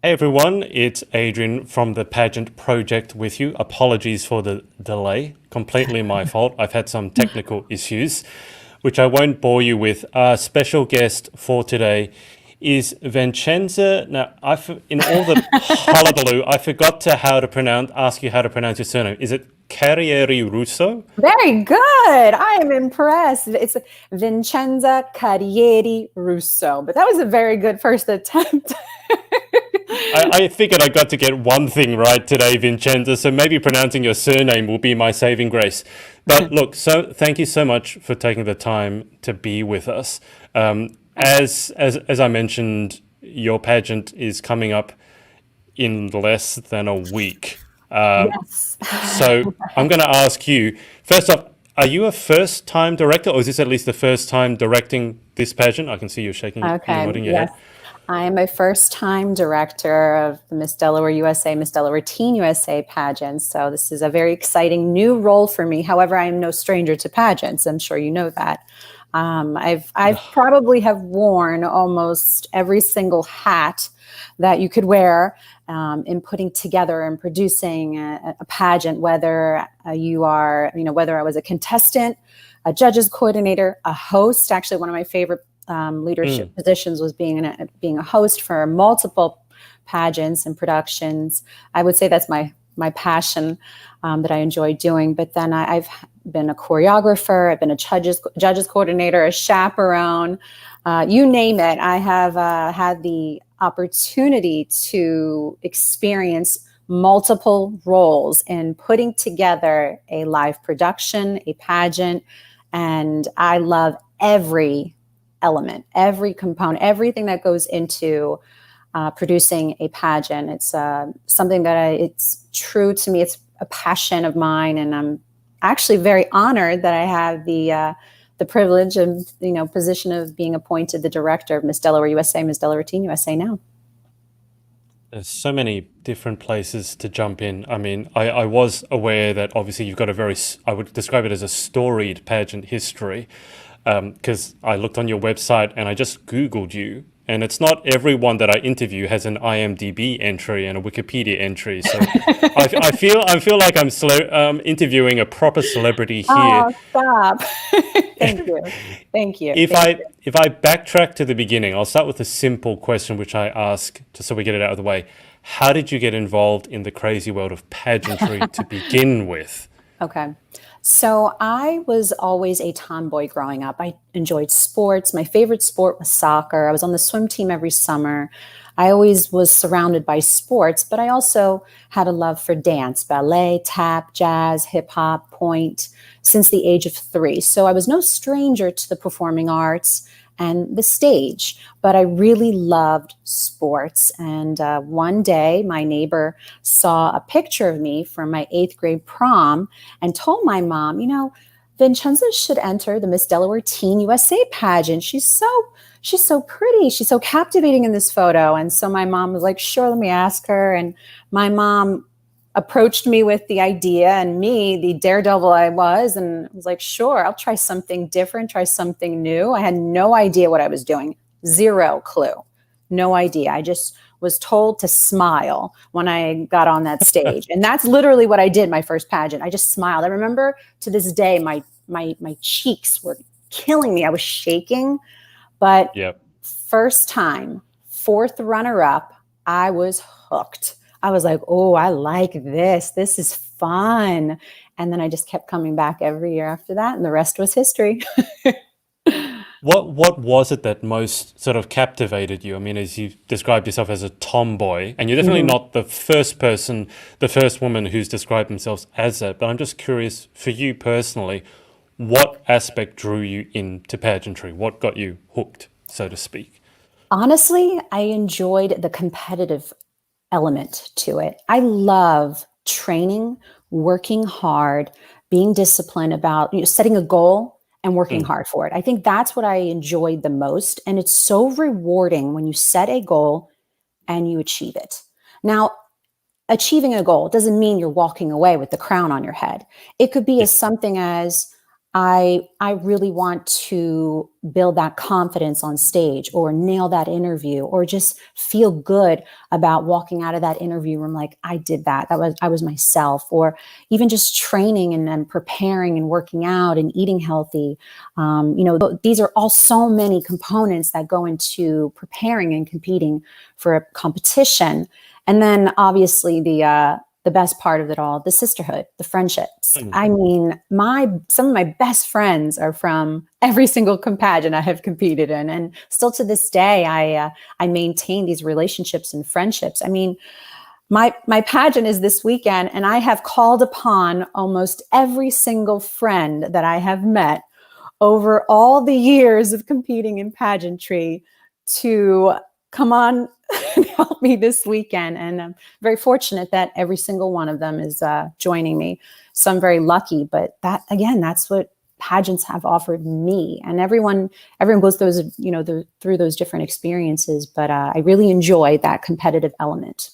Hey everyone, it's Adrian from the Pageant Project with you. Apologies for the delay, completely my fault. I've had some technical issues, which I won't bore you with. Our special guest for today is Vincenza. Now, in all the hullabaloo, I forgot to ask you how to pronounce your surname. Is it Carrieri-Russo? Very good. I am impressed. It's Vincenza Carrieri-Russo, but that was a very good first attempt. I figured I got to get one thing right today, Vincenza, so maybe pronouncing your surname will be my saving grace. But look, so thank you so much for taking the time to be with us. As I mentioned, your pageant is coming up in less than a week. Yes. So I'm going to ask you, first off, are you a first-time director, or is this at least the first time directing this pageant? I can see you're Okay. nodding your Yes. head. I am a first-time director of the Miss Delaware USA, Miss Delaware Teen USA pageant. So this is a very exciting new role for me. However, I am no stranger to pageants. I'm sure you know that. I've probably have worn almost every single hat that you could wear in putting together and producing a pageant, whether whether I was a contestant, a judges coordinator, a host. Actually, one of my favorite leadership positions was being a host for multiple pageants and productions. I would say that's my passion that I enjoy doing. But then I've been a choreographer, I've been a judges coordinator, a chaperone, you name it. I have had the opportunity to experience multiple roles in putting together a live production, a pageant, and I love every element, every component, everything that goes into producing a pageant. It's something that it's true to me. It's a passion of mine, and I'm actually very honored that I have the privilege of position of being appointed the director of Miss Delaware USA, Miss Delaware Teen USA now. There's so many different places to jump in. I mean, I was aware that obviously you've got I would describe it as a storied pageant history, because I looked on your website and I just Googled you. And it's not everyone that I interview has an IMDb entry and a Wikipedia entry. So I feel like I'm interviewing a proper celebrity here. Oh, stop. Thank you. Thank you. If I backtrack to the beginning, I'll start with a simple question, which I ask just so we get it out of the way. How did you get involved in the crazy world of pageantry to begin with? Okay. So I was always a tomboy growing up. I enjoyed sports. My favorite sport was soccer. I was on the swim team every summer. I always was surrounded by sports, but I also had a love for dance, ballet, tap, jazz, hip hop, point since the age of 3. So I was no stranger to the performing arts and the stage, but I really loved sports. And one day my neighbor saw a picture of me from my 8th grade prom and told my mom, Vincenza should enter the Miss Delaware Teen USA pageant. She's so pretty. She's so captivating in this photo. And so my mom was like, sure, let me ask her. And my mom approached me with the idea, and me, the daredevil I was, and I was like, sure, I'll try something different, try something new. I had no idea what I was doing. Zero clue. No idea. I just was told to smile when I got on that stage. And that's literally what I did my first pageant. I just smiled. I remember to this day, my cheeks were killing me. I was shaking. But Yep. First time, 4th runner up, I was hooked. I was like, oh, I like this. This is fun. And then I just kept coming back every year after that, and the rest was history. What was it that most sort of captivated you? I mean, as you described yourself as a tomboy, and you're definitely not the first woman who's described themselves as that, but I'm just curious, for you personally, what aspect drew you into pageantry? What got you hooked, so to speak? Honestly, I enjoyed the competitive element to it. I love training, working hard, being disciplined about setting a goal and working hard for it. I think that's what I enjoyed the most. And it's so rewarding when you set a goal and you achieve it. Now, achieving a goal doesn't mean you're walking away with the crown on your head. It could be Yeah. as something as I really want to build that confidence on stage or nail that interview or just feel good about walking out of that interview room like I did that. I was myself, or even just training and preparing and working out and eating healthy. These are all so many components that go into preparing and competing for a competition. And then obviously the best part of it all, the sisterhood, the friendships. I mean, some of my best friends are from every single pageant I have competed in. And still to this day, I maintain these relationships and friendships. I mean, my pageant is this weekend, and I have called upon almost every single friend that I have met over all the years of competing in pageantry to come on and help me this weekend. And I'm very fortunate that every single one of them is joining me. So I'm very lucky, but that's what pageants have offered me. And everyone goes through those different experiences, but I really enjoy that competitive element.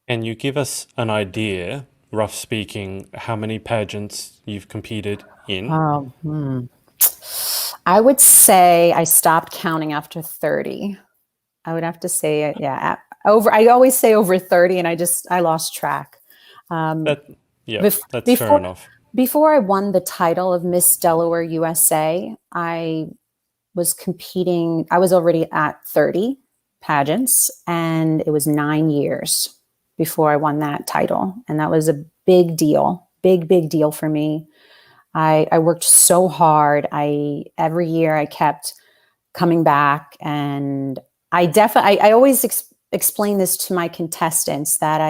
Can you give us an idea, rough speaking, how many pageants you've competed in? I would say I stopped counting after 30. I would have to say, I always say over 30, and I lost track. That's fair enough. Before I won the title of Miss Delaware USA, I was competing. I was already at 30 pageants, and it was 9 years before I won that title. And that was a big deal, big deal for me. I worked so hard. Every year I kept coming back, and I always explain this to my contestants that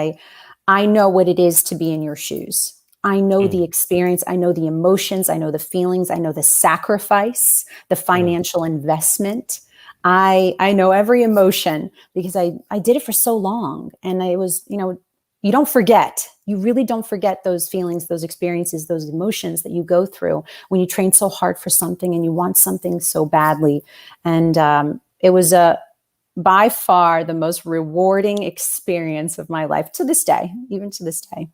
I know what it is to be in your shoes. I know the experience. I know the emotions. I know the feelings. I know the sacrifice, the financial investment. I know every emotion because I did it for so long. And it was, you don't forget. You really don't forget those feelings, those experiences, those emotions that you go through when you train so hard for something and you want something so badly. And it was by far the most rewarding experience of my life to this day, even to this day.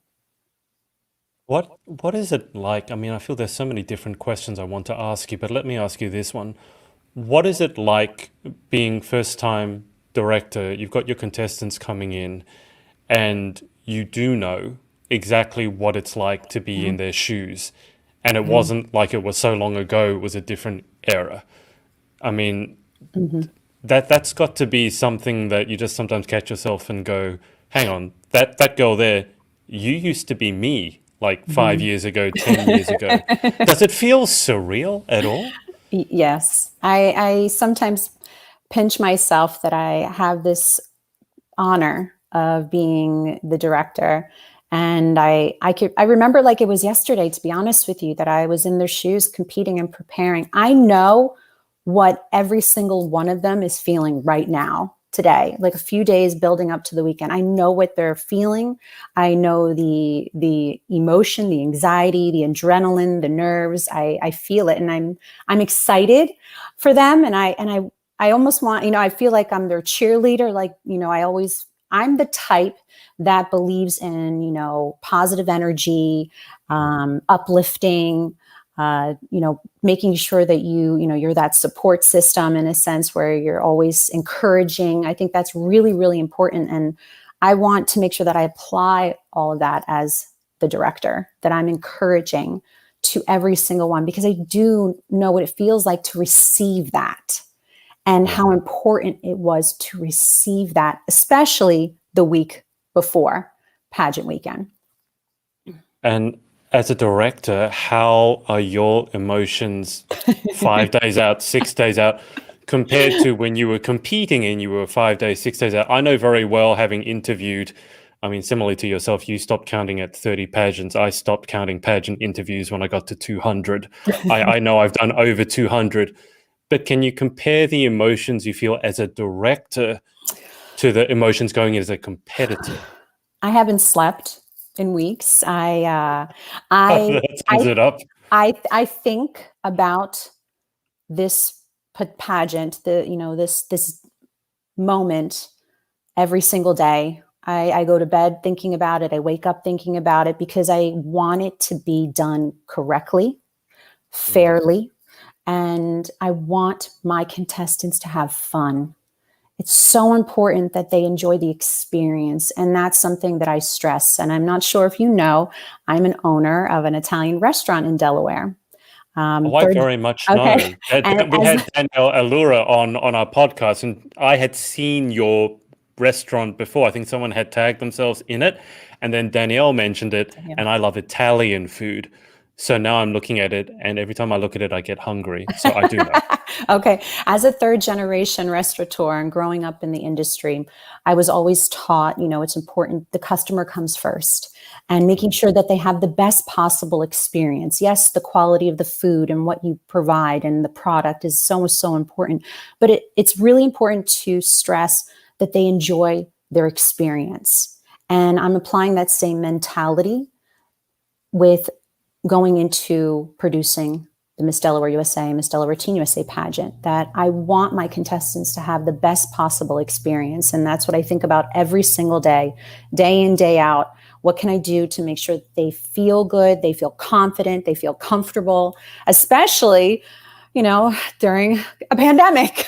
What is it like? I mean, I feel there's so many different questions I want to ask you, but let me ask you this one. What is it like being first-time director? You've got your contestants coming in, and you do know exactly what it's like to be in their shoes. And it wasn't like it was so long ago, it was a different era. I mean, that's got to be something that you just sometimes catch yourself and go, hang on, that girl there, you used to be me like 5 years ago, 10 years ago. Does it feel surreal at all? Yes. I sometimes pinch myself that I have this honor of being the director. And I remember like it was yesterday, to be honest with you, that I was in their shoes competing and preparing. I know what every single one of them is feeling right now, today, like a few days building up to the weekend. I know what they're feeling. I know the emotion, the anxiety, the adrenaline, the nerves. I feel it, and I'm excited for them. And I almost want, I feel like I'm their cheerleader. Like, I'm the type that believes in, positive energy, uplifting, making sure that you're that support system in a sense where you're always encouraging. I think that's really, really important. And I want to make sure that I apply all of that as the director, that I'm encouraging to every single one, because I do know what it feels like to receive that and how important it was to receive that, especially the week before pageant weekend. And as a director, how are your emotions 5 days out, 6 days out, compared to when you were competing and you were 5 days, 6 days out? I know very well, having interviewed, I mean, similarly to yourself, you stopped counting at 30 pageants. I stopped counting pageant interviews when I got to 200. I know I've done over 200. But can you compare the emotions you feel as a director to the emotions going in as a competitor? I haven't slept in weeks. That sums it up. I think about this pageant, this moment every single day. I go to bed thinking about it. I wake up thinking about it because I want it to be done correctly. fairly, and I want my contestants to have fun. It's so important that they enjoy the experience. And that's something that I stress. And I'm not sure if you know, I'm an owner of an Italian restaurant in Delaware. I very much Okay. know that we had Danielle Allura on our podcast, and I had seen your restaurant before. I think someone had tagged themselves in it, and then Danielle mentioned it, and I love Italian food. So now I'm looking at it, and every time I look at it, I get hungry. So I do know. Okay. As a third generation restaurateur and growing up in the industry, I was always taught, it's important the customer comes first and making sure that they have the best possible experience. Yes, the quality of the food and what you provide and the product is so, so important. But it's really important to stress that they enjoy their experience. And I'm applying that same mentality with going into producing the Miss Delaware USA, Miss Delaware Teen USA pageant, that I want my contestants to have the best possible experience. And that's what I think about every single day in, day out. What can I do to make sure that they feel good, they feel confident, they feel comfortable, especially, during a pandemic.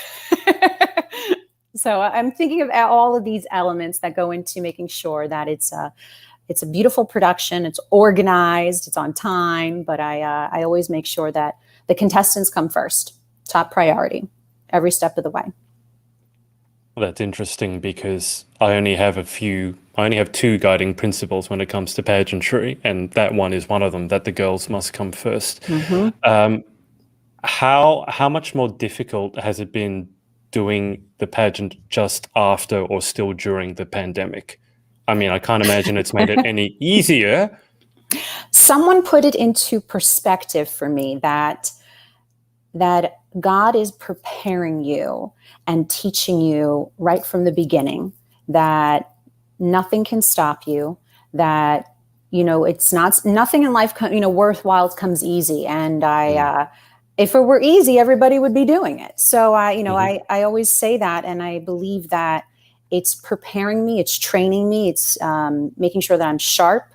So I'm thinking of all of these elements that go into making sure that it's a beautiful production, it's organized, it's on time, but I always make sure that the contestants come first, top priority, every step of the way. Well, that's interesting because I only have two guiding principles when it comes to pageantry, and that one is one of them, that the girls must come first. Mm-hmm. How much more difficult has it been doing the pageant just after or still during the pandemic? I mean, I can't imagine it's made it any easier. Someone put it into perspective for me that God is preparing you and teaching you right from the beginning that nothing can stop you, that, it's not, nothing in life, worthwhile comes easy. And if it were easy, everybody would be doing it. So I always say that, and I believe that it's preparing me, it's training me, it's making sure that I'm sharp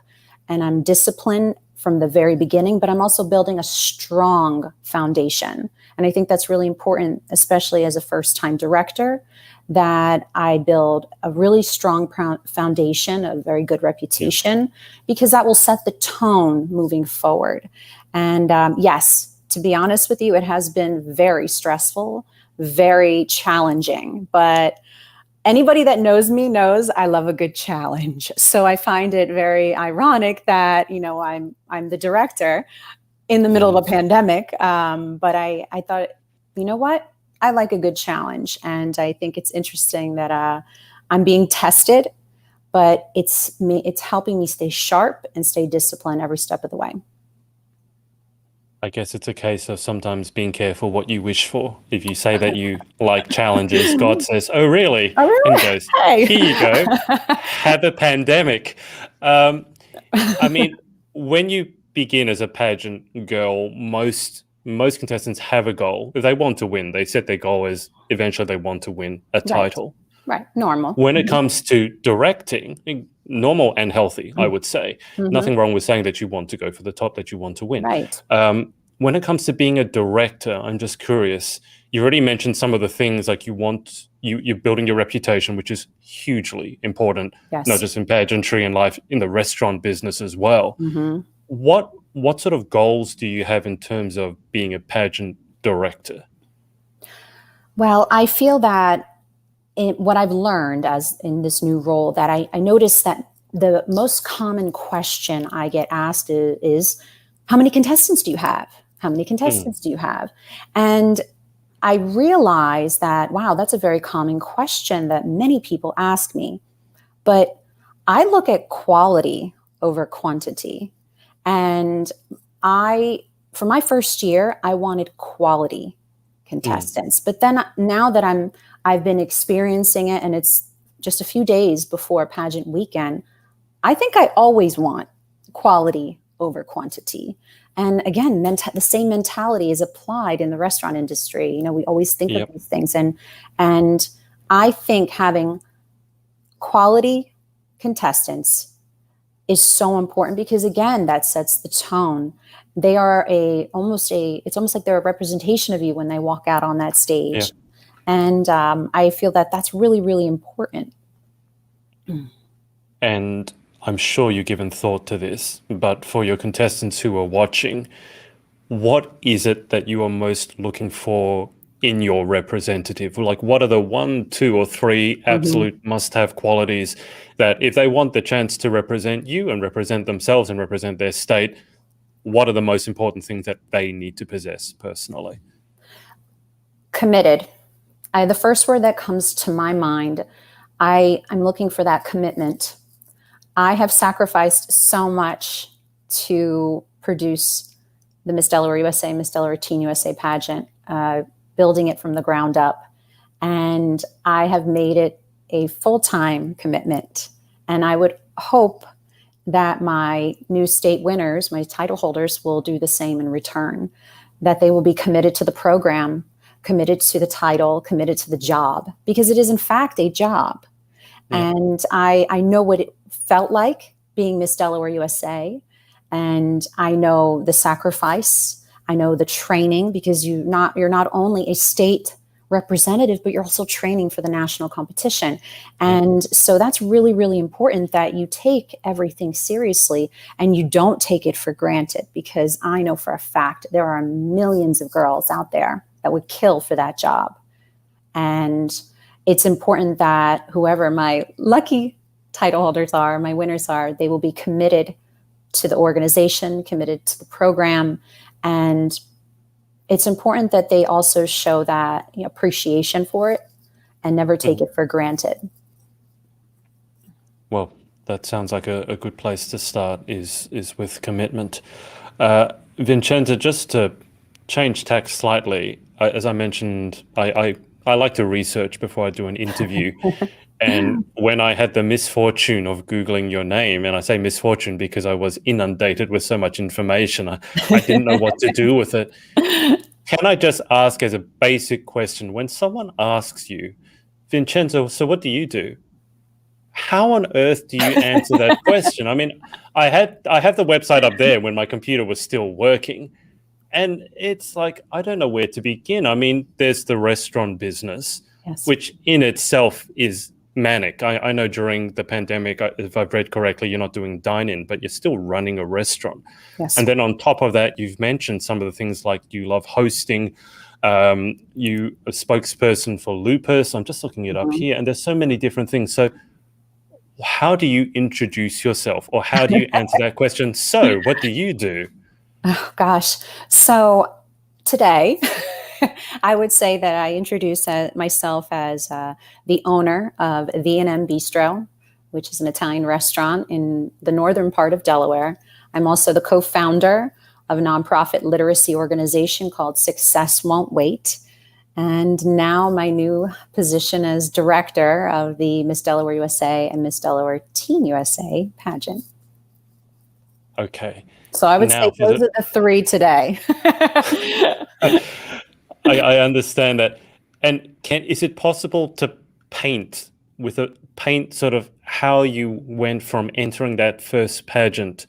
and I'm disciplined from the very beginning, but I'm also building a strong foundation. And I think that's really important, especially as a first-time director, that I build a really strong foundation, a very good reputation, because that will set the tone moving forward. And yes, to be honest with you, it has been very stressful, very challenging, but anybody that knows me knows I love a good challenge. So I find it very ironic that, I'm the director in the middle of a pandemic. But I thought, you know what? I like a good challenge. And I think it's interesting that I'm being tested, but it's helping me stay sharp and stay disciplined every step of the way. I guess it's a case of sometimes being careful what you wish for. If you say that you like challenges, God says, "Oh, really?" Oh, really? And goes, Hey. "Here you go. Have a pandemic." I mean, when you begin as a pageant girl, most contestants have a goal. If they want to win, they set their goal as eventually they want to win a title. Right. Normal. When it comes to directing, normal and healthy, I would say. Nothing wrong with saying that you want to go for the top, that you want to win. Right. When it comes to being a director, I'm just curious. You already mentioned some of the things like you're building your reputation, which is hugely important, Yes. not just in pageantry and life, in the restaurant business as well. What sort of goals do you have in terms of being a pageant director? Well, I feel that what I've learned as in this new role, that I noticed that the most common question I get asked is how many contestants do you have? How many contestants do you have? And I realized that, wow, that's a very common question that many people ask me. But I look at quality over quantity. And for my first year, I wanted quality contestants. But then now that I've been experiencing it, and it's just a few days before pageant weekend, I think I always want quality over quantity. And again, the same mentality is applied in the restaurant industry. We always think of these things. And I think having quality contestants is so important because, again, that sets the tone. They are it's almost like they're a representation of you when they walk out on that Yeah. stage. And I feel that that's really, really important. And I'm sure you've given thought to this, but for your contestants who are watching, what is it that you are most looking for in your representative? Like, what are the 1, 2, or 3 absolute must-have qualities that if they want the chance to represent you and represent themselves and represent their state, what are the most important things that they need to possess personally? Committed. The first word that comes to my mind, I'm looking for that commitment. I have sacrificed so much to produce the Miss Delaware USA, Miss Delaware Teen USA pageant, building it from the ground up. And I have made it a full-time commitment. And I would hope that my new state winners, my title holders, will do the same in return, that they will be committed to the program, committed to the title, committed to the job, because it is in fact a job. Yeah. And I know what it felt like being Miss Delaware USA. And I know the sacrifice. I know the training, because you're not only a state representative, but you're also training for the national competition. And so that's really, really important that you take everything seriously and you don't take it for granted, because I know for a fact there are millions of girls out there that would kill for that job. And it's important that whoever my lucky title holders are, my winners are, they will be committed to the organization, committed to the program. And it's important that they also show that appreciation for it and never take it for granted. Well, that sounds like a good place to start is with commitment. Vincenza, just to change tack slightly, as I mentioned, I like to research before I do an interview. And when I had the misfortune of Googling your name, and I say misfortune because I was inundated with so much information, I didn't know what to do with it. Can I just ask as a basic question, when someone asks you, Vincenzo, so what do you do? How on earth do you answer that question? I mean, I have the website up there when my computer was still working. And it's like, I don't know where to begin. I mean, there's the restaurant business, Yes. which in itself is manic. I know during the pandemic, if I've read correctly, you're not doing dine-in, but you're still running a restaurant. Yes. And then on top of that, you've mentioned some of the things like you love hosting, you a spokesperson for Lupus. I'm just looking it up here, and there's so many different things. So how do you introduce yourself, or how do you answer that question? So what do you do? Oh, gosh. So today, I would say that I introduce myself as the owner of the M Bistro, which is an Italian restaurant in the northern part of Delaware. I'm also the co-founder of a nonprofit literacy organization called Success Won't Wait. And now my new position as director of the Miss Delaware USA and Miss Delaware Teen USA pageant. Okay. So I would say those are the 3 today. I understand that. And is it possible to paint sort of how you went from entering that first pageant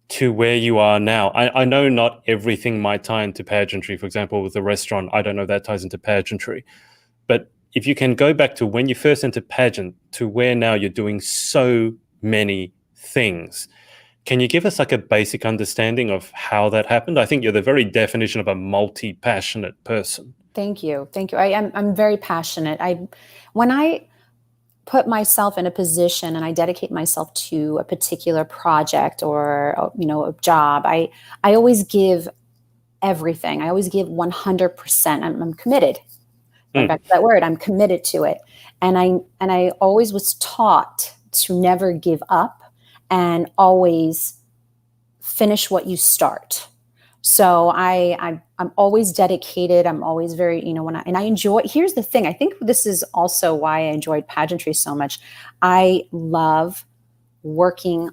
to where you are now? I know not everything might tie into pageantry. For example, with the restaurant, I don't know if that ties into pageantry. But if you can go back to when you first entered pageant to where now you're doing so many things, can you give us like a basic understanding of how that happened? I think you're the very definition of a multi-passionate person. Thank you. Thank you. I'm very passionate. When I put myself in a position and I dedicate myself to a particular project or, a job, I always give everything. I always give 100%. I'm committed. Back to that word, I'm committed to it. And I always was taught to never give up and always finish what you start. So I'm always dedicated. I'm always very, and I enjoy, here's the thing. I think this is also why I enjoyed pageantry so much. I love working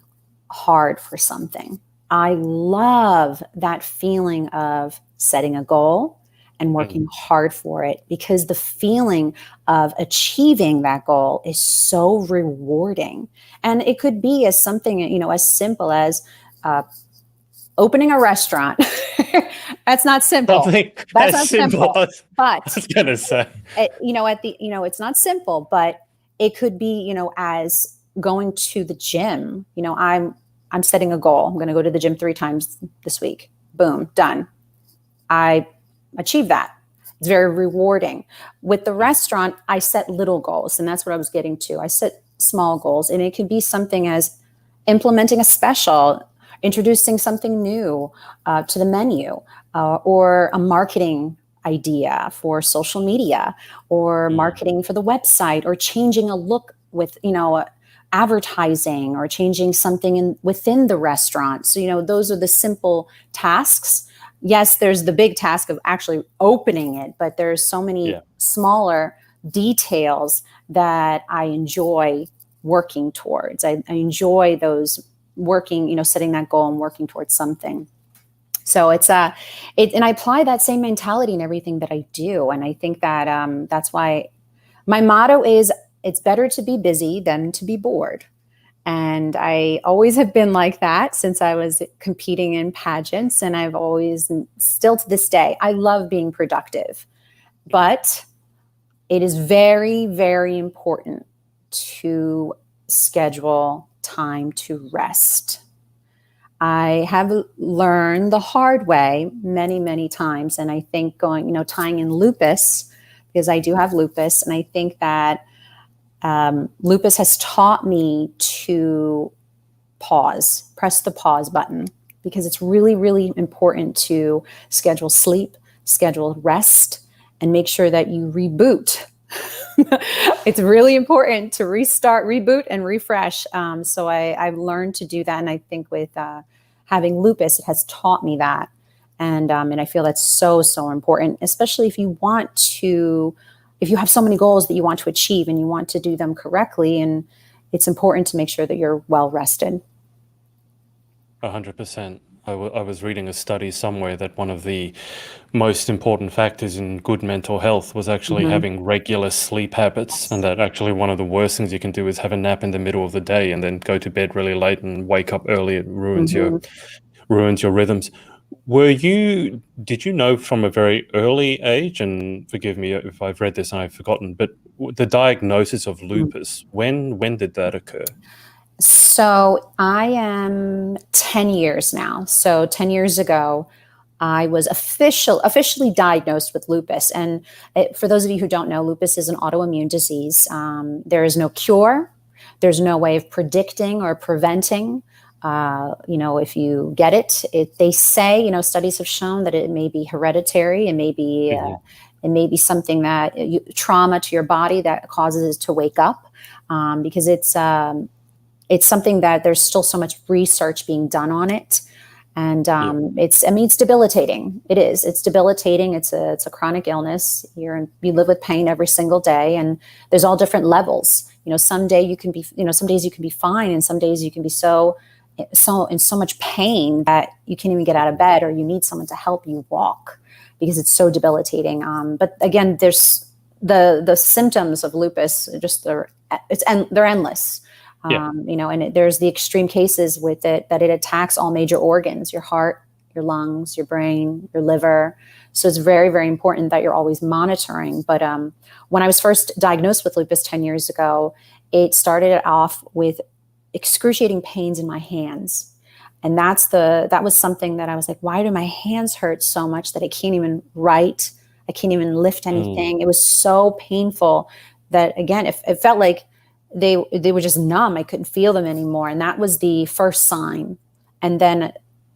hard for something. I love that feeling of setting a goal and working hard for it, because the feeling of achieving that goal is so rewarding. And it could be as something, as simple as opening a restaurant. That's not simple. Something That's as not simple. simple. But I was gonna say, it's not simple, but it could be, as going to the gym. I'm setting a goal. I'm going to go to the gym 3 times this week. Boom, done. I achieved that. It's very rewarding. With the restaurant, I set little goals, and that's what I was getting to. I set small goals, and it could be something as implementing a special, introducing something new to the menu, or a marketing idea for social media, or marketing for the website, or changing a look with, advertising, or changing something within the restaurant. So, those are the simple tasks. Yes, there's the big task of actually opening it, but there's so many smaller details that I enjoy working towards. I enjoy those working, setting that goal and working towards something. So and I apply that same mentality in everything that I do. And I think that that's why my motto is, it's better to be busy than to be bored. And I always have been like that since I was competing in pageants. And I've always, still to this day, I love being productive. But it is very, very important to schedule time to rest. I have learned the hard way many, many times. And I think tying in lupus, because I do have lupus, and I think that lupus has taught me to press the pause button, because it's really, really important to schedule sleep, schedule rest, and make sure that you reboot. It's really important to restart, reboot, and refresh. So I've learned to do that. And I think with having lupus, it has taught me that. And I feel that's so, so important, especially if you have so many goals that you want to achieve and you want to do them correctly. And it's important to make sure that you're well rested. 100%. I was reading a study somewhere that one of the most important factors in good mental health was actually having regular sleep habits, and that actually one of the worst things you can do is have a nap in the middle of the day and then go to bed really late and wake up early. It ruins your rhythms. Did you know from a very early age, and forgive me if I've read this and I've forgotten, but the diagnosis of lupus, when did that occur? So I am 10 years now. So 10 years ago, I was officially diagnosed with lupus. And for those of you who don't know, lupus is an autoimmune disease. There is no cure. There's no way of predicting or preventing. If you get it, they say, studies have shown that it may be hereditary. It may be something that trauma to your body that causes it to wake up, because it's something that there's still so much research being done on it. And it's debilitating. It is. It's debilitating. It's a chronic illness. You live with pain every single day, and there's all different levels. Some days you can be fine, and some days you can be so in so much pain that you can't even get out of bed, or you need someone to help you walk, because it's so debilitating. But again, there's the symptoms of lupus. They're endless. And there's the extreme cases with it that it attacks all major organs: your heart, your lungs, your brain, your liver. So it's very, very important that you're always monitoring. But when I was first diagnosed with lupus 10 years ago, it started off with excruciating pains in my hands. And that was something that I was like, why do my hands hurt so much that I can't even write? I can't even lift anything. It was so painful that, again, it felt like they were just numb. I couldn't feel them anymore. And that was the first sign. And then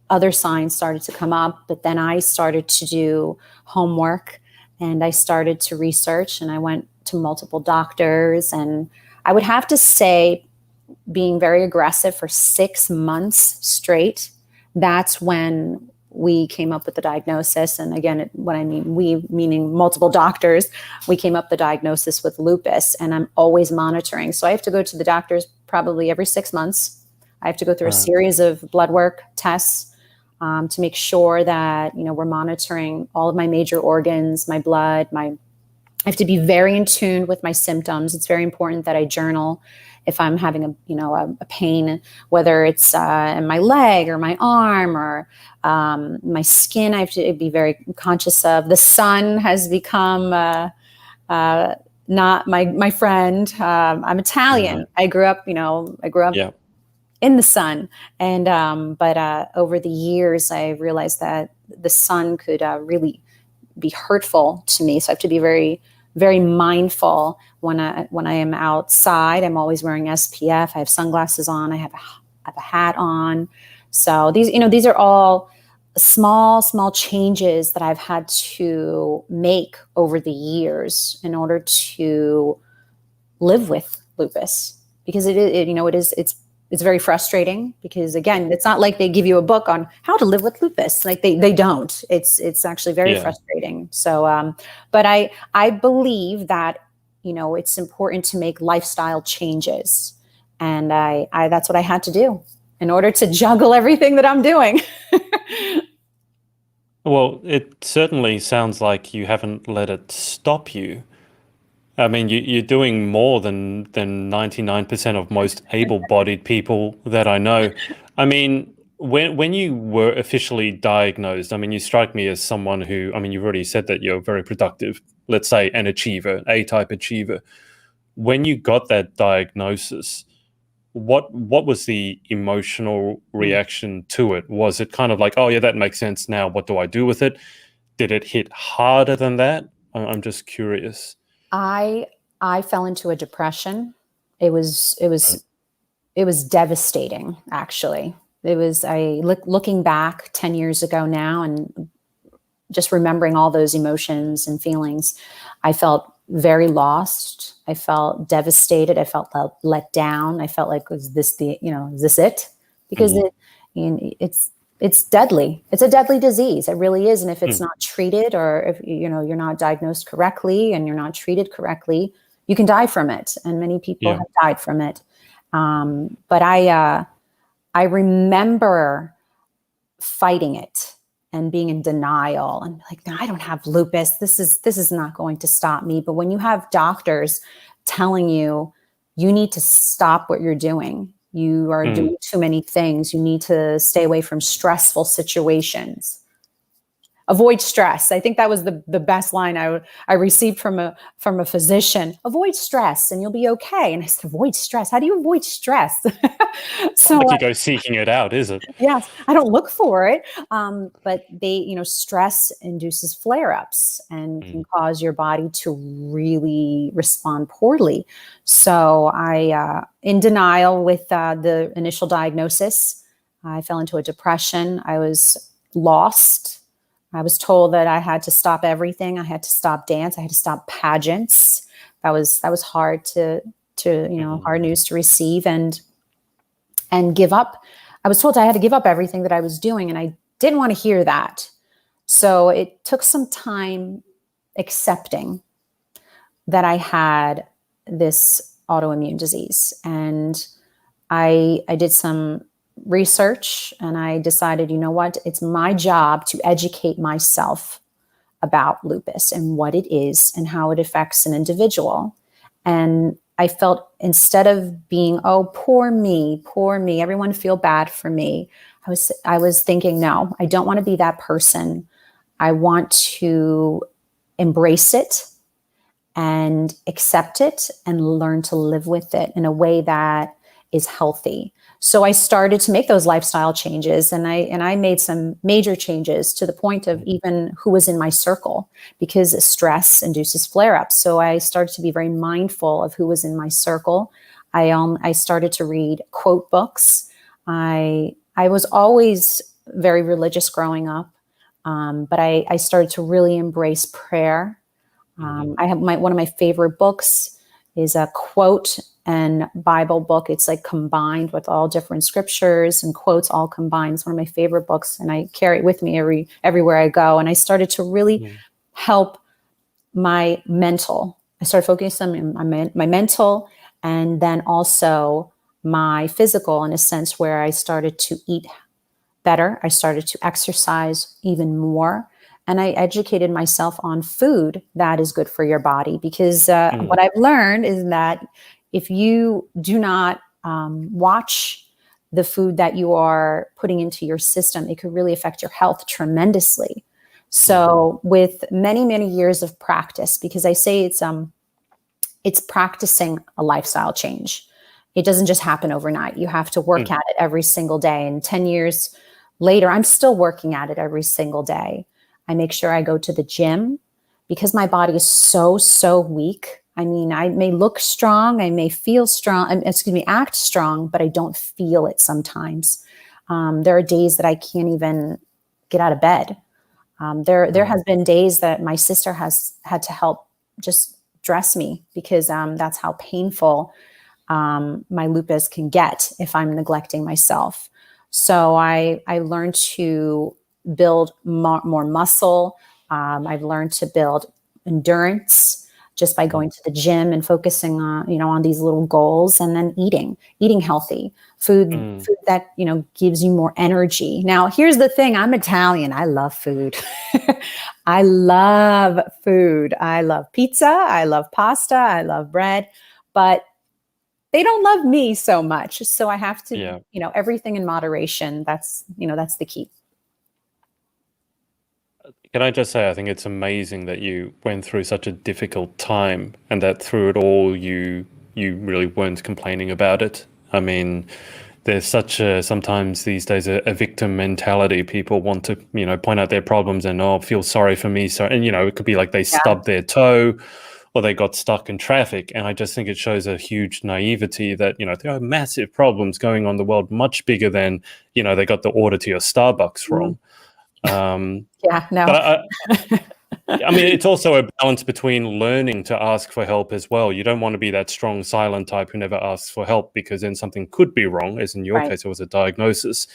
other signs started to come up. But then I started to do homework, and I started to research, and I went to multiple doctors. And I would have to say, being very aggressive for 6 months straight, that's when we came up with the diagnosis. And again, what I mean, we meaning multiple doctors, we came up with the diagnosis with lupus, and I'm always monitoring. So I have to go to the doctors probably every 6 months. I have to go through a series of blood work tests. to make sure that, we're monitoring all of my major organs, my blood, I have to be very in tune with my symptoms. It's very important that I journal if I'm having a pain, whether it's in my leg or my arm or my skin. I have to be very conscious of. The sun has become not my friend. I'm Italian. I grew up Yeah. in the sun, and but over the years, I realized that the sun could really be hurtful to me. So I have to be very, very mindful when I am outside. I'm always wearing SPF. I have sunglasses on. I have a hat on. So these are all small changes that I've had to make over the years in order to live with lupus, because it's very frustrating, because again, it's not like they give you a book on how to live with lupus. Like they don't. It's actually very frustrating. So, but I believe that, it's important to make lifestyle changes. And I that's what I had to do in order to juggle everything that I'm doing. Well, it certainly sounds like you haven't let it stop you. I mean, you're doing more than 99% of most able-bodied people that I know. I mean, when you were officially diagnosed, I mean, you strike me as someone who, I mean, you've already said that you're very productive, let's say an achiever, A-type achiever. When you got that diagnosis, what was the emotional reaction to it? Was it kind of like, oh yeah, that makes sense now, what do I do with it? Did it hit harder than that? I'm just curious. I fell into a depression. It was Right. devastating, actually. Looking back 10 years ago now, and just remembering all those emotions and feelings, I felt very lost. I felt devastated. I felt let down. I felt like, is this it? Because it's deadly. It's a deadly disease. It really is. And if it's not treated, or if you're not diagnosed correctly and you're not treated correctly, you can die from it. And many people have died from it. But I remember fighting it and being in denial and like, no, I don't have lupus. This is not going to stop me. But when you have doctors telling you, you need to stop what you're doing, you are doing too many things, you need to stay away from stressful situations. Avoid stress. I think that was the best line I received from a physician. Avoid stress and you'll be okay. And I said, avoid stress? How do you avoid stress? So Like you go seeking it out, is it? yes, I don't look for it. But stress induces flare-ups and can cause your body to really respond poorly. So in denial with the initial diagnosis, I fell into a depression. I was lost. I was told that I had to stop everything. I had to stop dance. I had to stop pageants. That was hard to hard news to receive, and give up. I was told I had to give up everything that I was doing, and I didn't want to hear that. So it took some time accepting that I had this autoimmune disease. And I did some research, and I decided, you know what, it's my job to educate myself about lupus and what it is and how it affects an individual. And I felt, instead of being, oh, poor me, everyone feel bad for me, I was thinking, no, I don't want to be that person. I want to embrace it and accept it and learn to live with it in a way that is healthy. So I started to make those lifestyle changes, and I made some major changes to the point of even who was in my circle, because stress induces flare-ups. So I started to be very mindful of who was in my circle. I started to read quote books. I was always very religious growing up, but I started to really embrace prayer. I have one of my favorite books is a quote and Bible book. It's like combined with all different scriptures and quotes all combined. It's one of my favorite books, and I carry it with me everywhere I go. And I started to really help my mental. I started focusing on my mental, and then also my physical, in a sense where I started to eat better. I started to exercise even more. And I educated myself on food that is good for your body, because what I've learned is that if you do not watch the food that you are putting into your system, it could really affect your health tremendously. So with many, many years of practice, because I say it's practicing a lifestyle change. It doesn't just happen overnight. You have to work at it every single day. And 10 years later, I'm still working at it every single day. I make sure I go to the gym because my body is so weak. I mean, I may look strong, I may feel strong, act strong, but I don't feel it sometimes. There are days that I can't even get out of bed. There has been days that my sister has had to help just dress me because that's how painful my lupus can get if I'm neglecting myself. So I learned to build more muscle. I've learned to build endurance just by going to the gym and focusing on these little goals, and then eating healthy food that, gives you more energy. Now, here's the thing. I'm Italian. I love food. I love food. I love pizza. I love pasta. I love bread, but they don't love me so much. So I have to, everything in moderation. That's the key. Can I just say, I think it's amazing that you went through such a difficult time and that through it all, you really weren't complaining about it. I mean, there's sometimes these days a victim mentality. People want to, point out their problems and, feel sorry for me. So, and, it could be like they stubbed their toe or they got stuck in traffic. And I just think it shows a huge naivety that, there are massive problems going on in the world, much bigger than, they got the order to your Starbucks wrong. But I mean, it's also a balance between learning to ask for help as well. You don't want to be that strong, silent type who never asks for help, because then something could be wrong, as in your case, it was a diagnosis.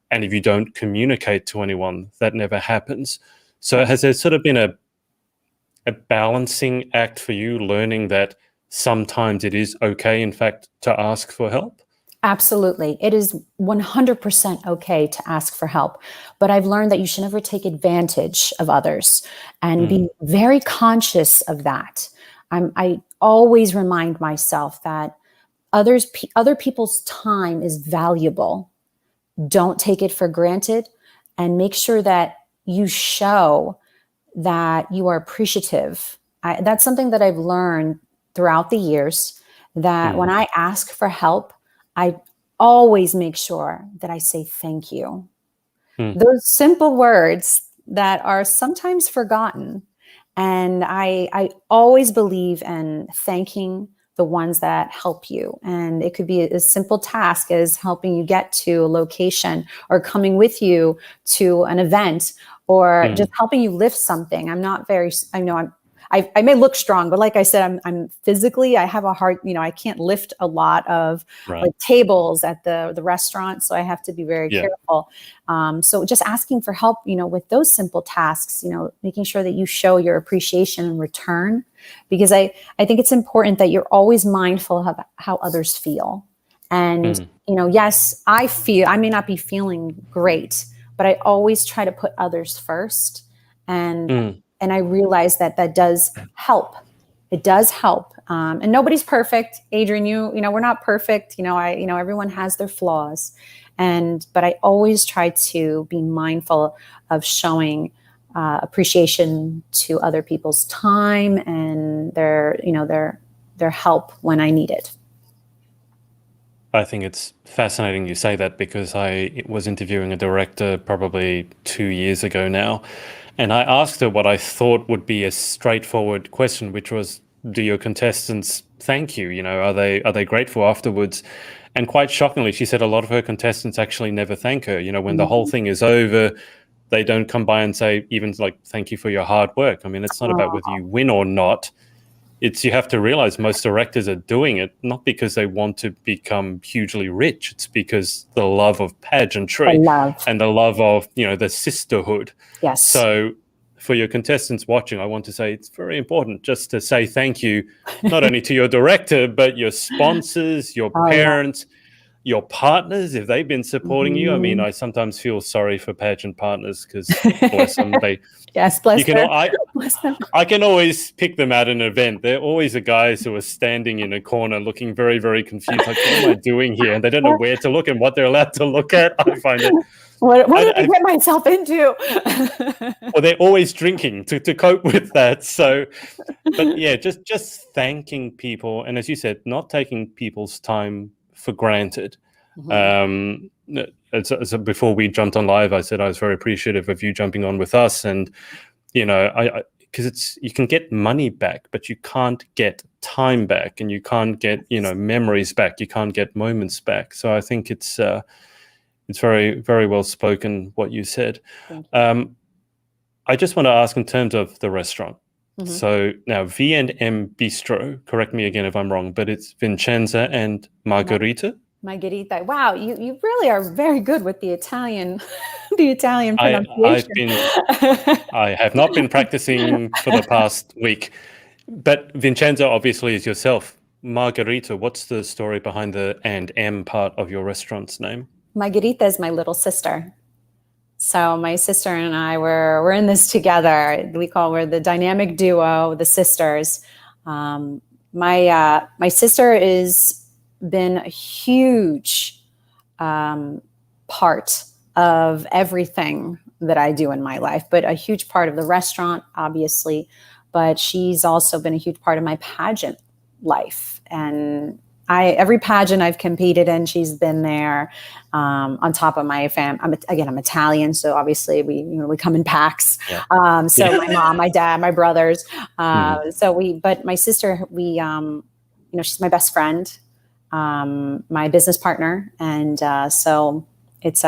And if you don't communicate to anyone, that never happens. So has there sort of been a balancing act for you, learning that sometimes it is okay, in fact, to ask for help? Absolutely. It is 100% okay to ask for help. But I've learned that you should never take advantage of others, and be very conscious of that. I always remind myself that other people's time is valuable. Don't take it for granted, and make sure that you show that you are appreciative. That's something that I've learned throughout the years, that when I ask for help, I always make sure that I say thank you. Those simple words that are sometimes forgotten. And I always believe in thanking the ones that help you. And it could be a simple task as helping you get to a location, or coming with you to an event, or just helping you lift something. I may look strong, but like I said, I'm physically, I have a hard, I can't lift a lot of like tables at the restaurant. So I have to be very careful. So just asking for help, with those simple tasks, making sure that you show your appreciation in return, because I think it's important that you're always mindful of how others feel. And, yes, I may not be feeling great, but I always try to put others first. And I realize that does help. It does help. And nobody's perfect. Adrian, we're not perfect. Everyone has their flaws. But I always try to be mindful of showing appreciation to other people's time and their help when I need it. I think it's fascinating you say that, because I was interviewing a director probably 2 years ago now, and I asked her what I thought would be a straightforward question, which was, do your contestants thank you? Are they grateful afterwards? And quite shockingly, she said a lot of her contestants actually never thank her. When the whole thing is over, they don't come by and say, even like, thank you for your hard work. I mean, it's not about whether you win or not. You have to realize most directors are doing it not because they want to become hugely rich. It's because the love of pageantry and the love of, the sisterhood. Yes. So for your contestants watching, I want to say it's very important just to say thank you, not only to your director, but your sponsors, your parents, your partners, if they've been supporting you. I mean, I sometimes feel sorry for pageant partners because bless them, yes, bless them. I can always pick them at an event. They're always the guys who are standing in a corner looking very, very confused. Like, what am I doing here? And they don't know where to look and what they're allowed to look at. I find it. What did I get myself into? Well, they're always drinking to cope with that. So, but yeah, just thanking people. And as you said, not taking people's time for granted. So before we jumped on live, I said I was very appreciative of you jumping on with us. And, you know, because you can get money back, but you can't get time back, and you can't get, you know, memories back. You can't get moments back. So I think it's very, very well spoken what you said. I just want to ask in terms of the restaurant. So now V and M Bistro, correct me again if I'm wrong, but it's Vincenza and Margherita. Margherita. Wow, you really are very good with the Italian pronunciation. I have not been practicing for the past week, but Vincenza obviously is yourself. Margherita, what's the story behind the and M part of your restaurant's name? Margherita is my little sister. So my sister and I we're in this together. We're the dynamic duo, the sisters. My sister is been a huge part of everything that I do in my life, but a huge part of the restaurant, obviously. But she's also been a huge part of my pageant life. And every pageant I've competed in, she's been there. On top of my I'm Italian, so obviously we come in packs. Yeah. My mom, my dad, my brothers. But my sister, she's my best friend. My business partner, and so it's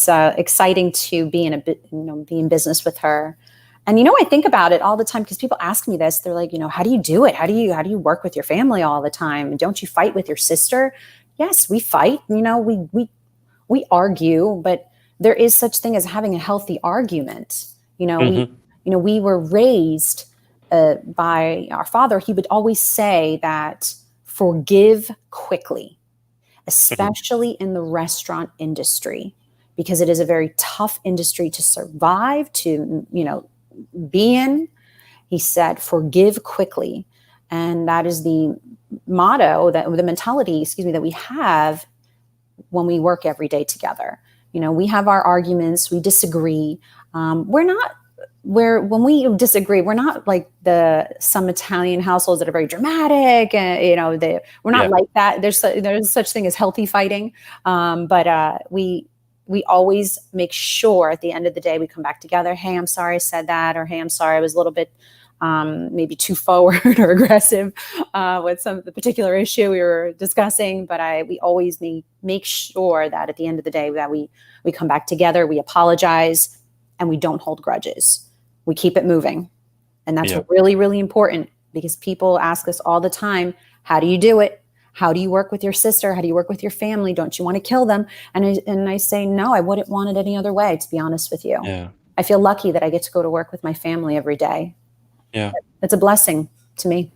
exciting to be in business with her. And I think about it all the time because people ask me this. They're like, how do you do it? How do you work with your family all the time? Don't you fight with your sister? Yes, we fight. We argue, but there is such thing as having a healthy argument. We were raised by our father. He would always say that forgive quickly, especially in the restaurant industry, because it is a very tough industry to survive, to, be in. He said, forgive quickly. And that is the motto, the mentality, that we have when we work every day together. We have our arguments, we disagree. When we disagree, we're not like some Italian households that are very dramatic, and we're not like that. There's such thing as healthy fighting, but we always make sure at the end of the day we come back together. Hey, I'm sorry I said that, or hey, I'm sorry I was a little bit maybe too forward or aggressive with the particular issue we were discussing. But we always make sure that at the end of the day that we come back together, we apologize, and we don't hold grudges. We keep it moving. And that's really, really important, because people ask us all the time, how do you do it? How do you work with your sister? How do you work with your family? Don't you want to kill them? And I say, no, I wouldn't want it any other way, to be honest with you. Yeah. I feel lucky that I get to go to work with my family every day. Yeah. It's a blessing to me.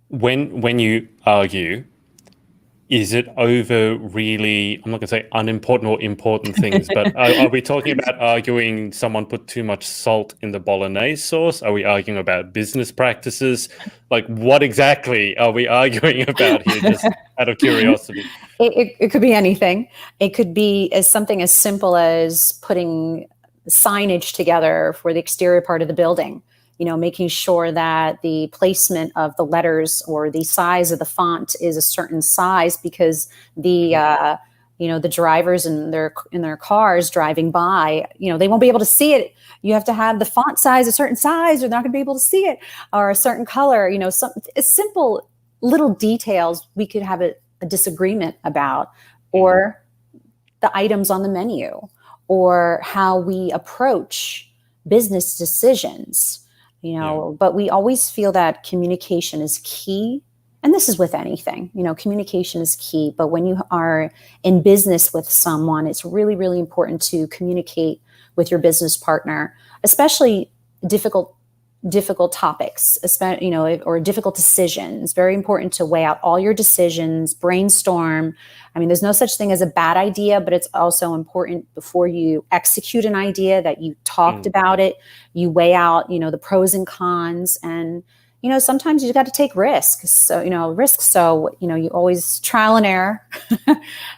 When you argue, is it over really, I'm not going to say unimportant or important things, but are we talking about arguing someone put too much salt in the bolognese sauce? Are we arguing about business practices? Like, what exactly are we arguing about here, just out of curiosity? It could be anything. It could be something as simple as putting signage together for the exterior part of the building. Making sure that the placement of the letters or the size of the font is a certain size, because the drivers in their cars driving by, they won't be able to see it. You have to have the font size a certain size, or they're not going to be able to see it, or a certain color. Some simple little details we could have a disagreement about, or the items on the menu, or how we approach business decisions. But we always feel that communication is key. And this is with anything, communication is key. But when you are in business with someone, it's really, really important to communicate with your business partner, especially difficult difficult topics, or difficult decisions. Very important to weigh out all your decisions, brainstorm. I mean, there's no such thing as a bad idea, but it's also important before you execute an idea that you talked about it, you weigh out, the pros and cons, and sometimes you got to take risks. So, you always trial and error.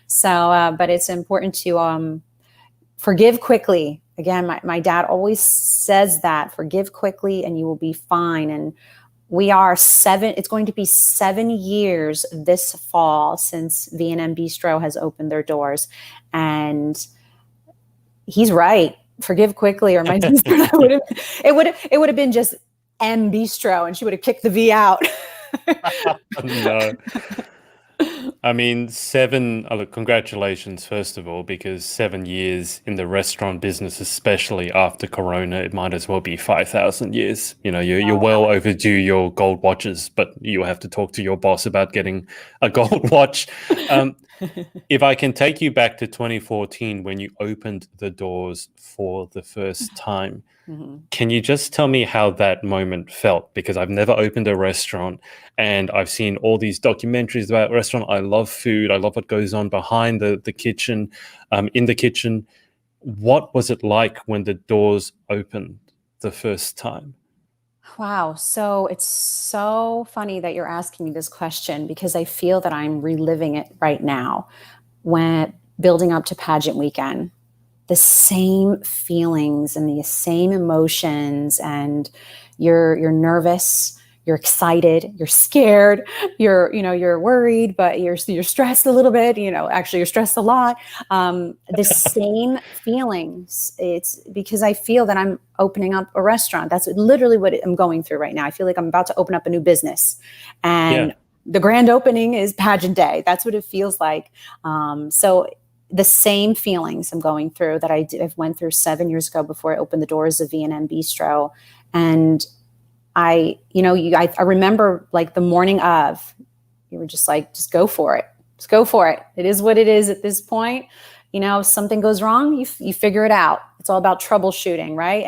So, but it's important to forgive quickly. Again, my dad always says that, forgive quickly and you will be fine. And it's going to be 7 years this fall since M Bistro has opened their doors. And he's right. Forgive quickly, or my sister it would have been just M Bistro and she would have kicked the V out. No. I mean, congratulations, first of all, because 7 years in the restaurant business, especially after Corona, it might as well be 5,000 years. You're well overdue your gold watches, but you have to talk to your boss about getting a gold watch. If I can take you back to 2014 when you opened the doors for the first time, can you just tell me how that moment felt? Because I've never opened a restaurant and I've seen all these documentaries about restaurant. I love food. I love what goes on behind the kitchen, in the kitchen. What was it like when the doors opened the first time? Wow. So it's so funny that you're asking me this question, because I feel that I'm reliving it right now when building up to pageant weekend. The same feelings and the same emotions, and you're nervous, you're excited, you're scared, you're worried, but you're stressed a little bit, actually you're stressed a lot. The same feelings. It's because I feel that I'm opening up a restaurant. That's literally what I'm going through right now. I feel like I'm about to open up a new business, and the grand opening is pageant day. That's what it feels like. So the same feelings I'm going through that I've went through 7 years ago before I opened the doors of M Bistro. And I remember like the morning of, you were just like, just go for it. Just go for it. It is what it is at this point. If something goes wrong, you figure it out. It's all about troubleshooting, right?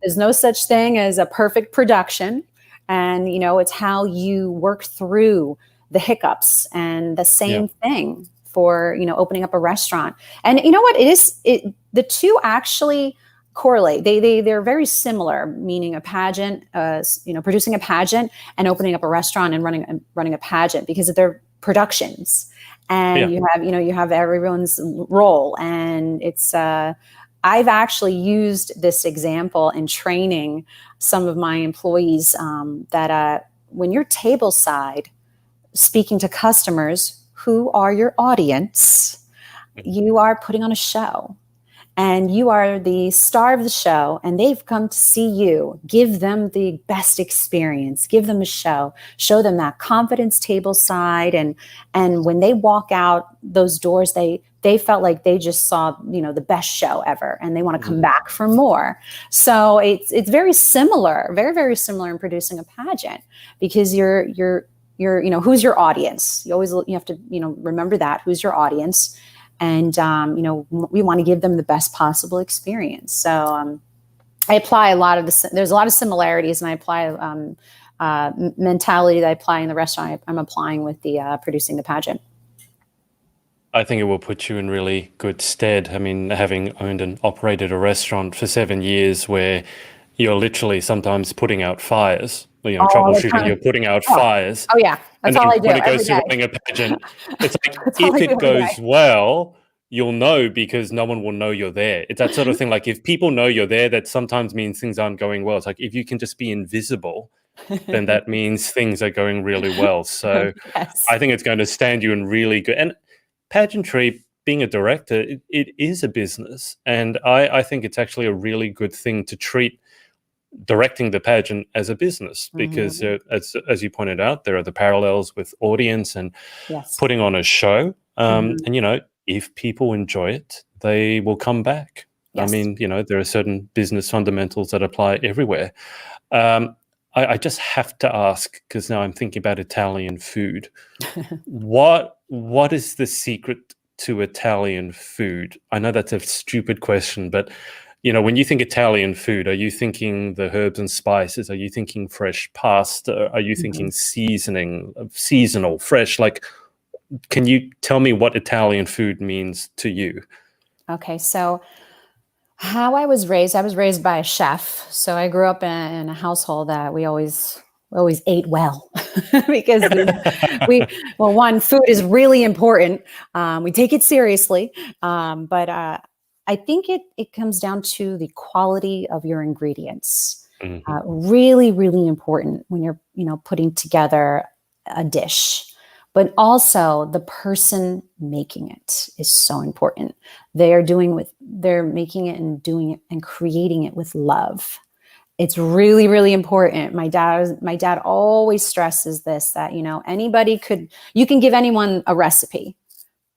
There's no such thing as a perfect production. And, it's how you work through the hiccups, and the same thing for, opening up a restaurant. And you know what the two actually correlate. They're very similar, meaning a pageant, producing a pageant and opening up a restaurant and running a pageant, because they're productions, and you have everyone's role. And it's, I've actually used this example in training some of my employees, that when you're table side speaking to customers who are your audience, you are putting on a show, and you are the star of the show, and they've come to see you. Give them the best experience, give them a show them that confidence table side. And when they walk out those doors, they felt like they just saw, the best show ever, and they want to come back for more. So it's very similar, very, very similar in producing a pageant, because you're who's your audience. You have to, remember that, who's your audience. And, we want to give them the best possible experience. So I apply there's a lot of similarities, and I apply mentality that I apply in the restaurant, I'm applying with the producing the pageant. I think it will put you in really good stead. I mean, having owned and operated a restaurant for 7 years, where you're literally sometimes putting out fires, troubleshooting, you're putting out fires. Oh yeah, that's all I do. When it goes to running a pageant, it's like, if it goes well, you'll know, because no one will know you're there. It's that sort of thing. Like, if people know you're there, that sometimes means things aren't going well. It's like, if you can just be invisible, then that means things are going really well. So Yes. I think it's going to stand you in really good. And pageantry, being a director, it is a business. And I think it's actually a really good thing to treat directing the pageant as a business, because as you pointed out, there are the parallels with audience and putting on a show. And, if people enjoy it, they will come back. Yes. I mean, there are certain business fundamentals that apply everywhere. I just have to ask, because now I'm thinking about Italian food. What is the secret to Italian food? I know that's a stupid question, but when you think Italian food, are you thinking the herbs and spices? Are you thinking fresh pasta? Are you thinking seasonal, fresh? Like, can you tell me what Italian food means to you? Okay, so how I was raised by a chef. So I grew up in a household that we always ate well because one, food is really important. We take it seriously, but I think it comes down to the quality of your ingredients. Really, really important when you're putting together a dish. But also the person making it is so important. They're making it and doing it and creating it with love. It's really, really important. My dad always stresses this, that, you can give anyone a recipe.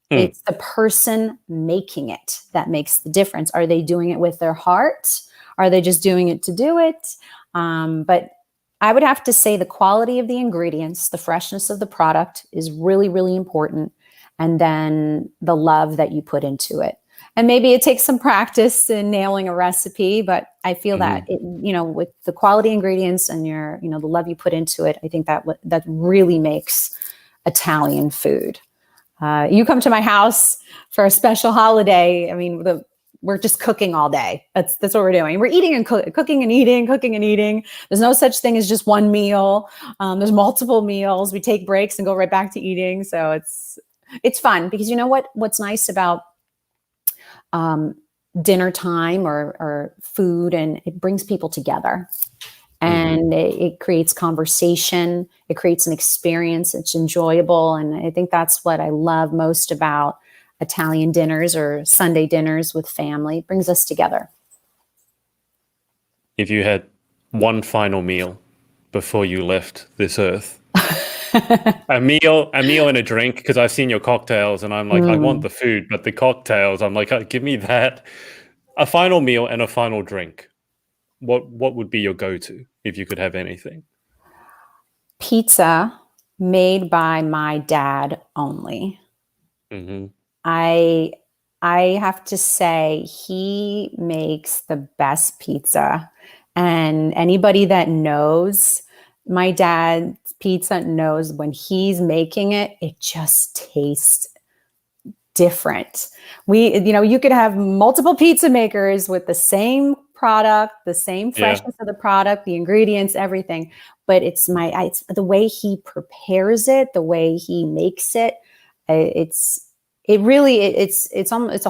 It's the person making it that makes the difference. Are they doing it with their heart? Are they just doing it to do it? But I would have to say the quality of the ingredients, the freshness of the product is really, really important. And then the love that you put into it. And maybe it takes some practice in nailing a recipe, but I feel that with the quality ingredients and the love you put into it, I think that really makes Italian food. You come to my house for a special holiday. I mean, we're just cooking all day. That's what we're doing. We're eating and cooking and eating, cooking and eating. There's no such thing as just one meal. There's multiple meals. We take breaks and go right back to eating. So it's fun because you know what's nice about dinner time or food, and it brings people together. And it creates conversation. It creates an experience. It's enjoyable. And I think that's what I love most about Italian dinners or Sunday dinners with family. It brings us together. If you had one final meal before you left this earth, a meal and a drink, because I've seen your cocktails and I'm like, I want the food, but the cocktails, I'm like, give me that. A final meal and a final drink. What would be your go-to if you could have anything? Pizza made by my dad only. I have to say he makes the best pizza, and anybody that knows my dad's pizza knows when he's making it, it just tastes different. You could have multiple pizza makers with the same product, the same freshness of the product, the ingredients, everything, but it's the way he prepares it, the way he makes it. It's a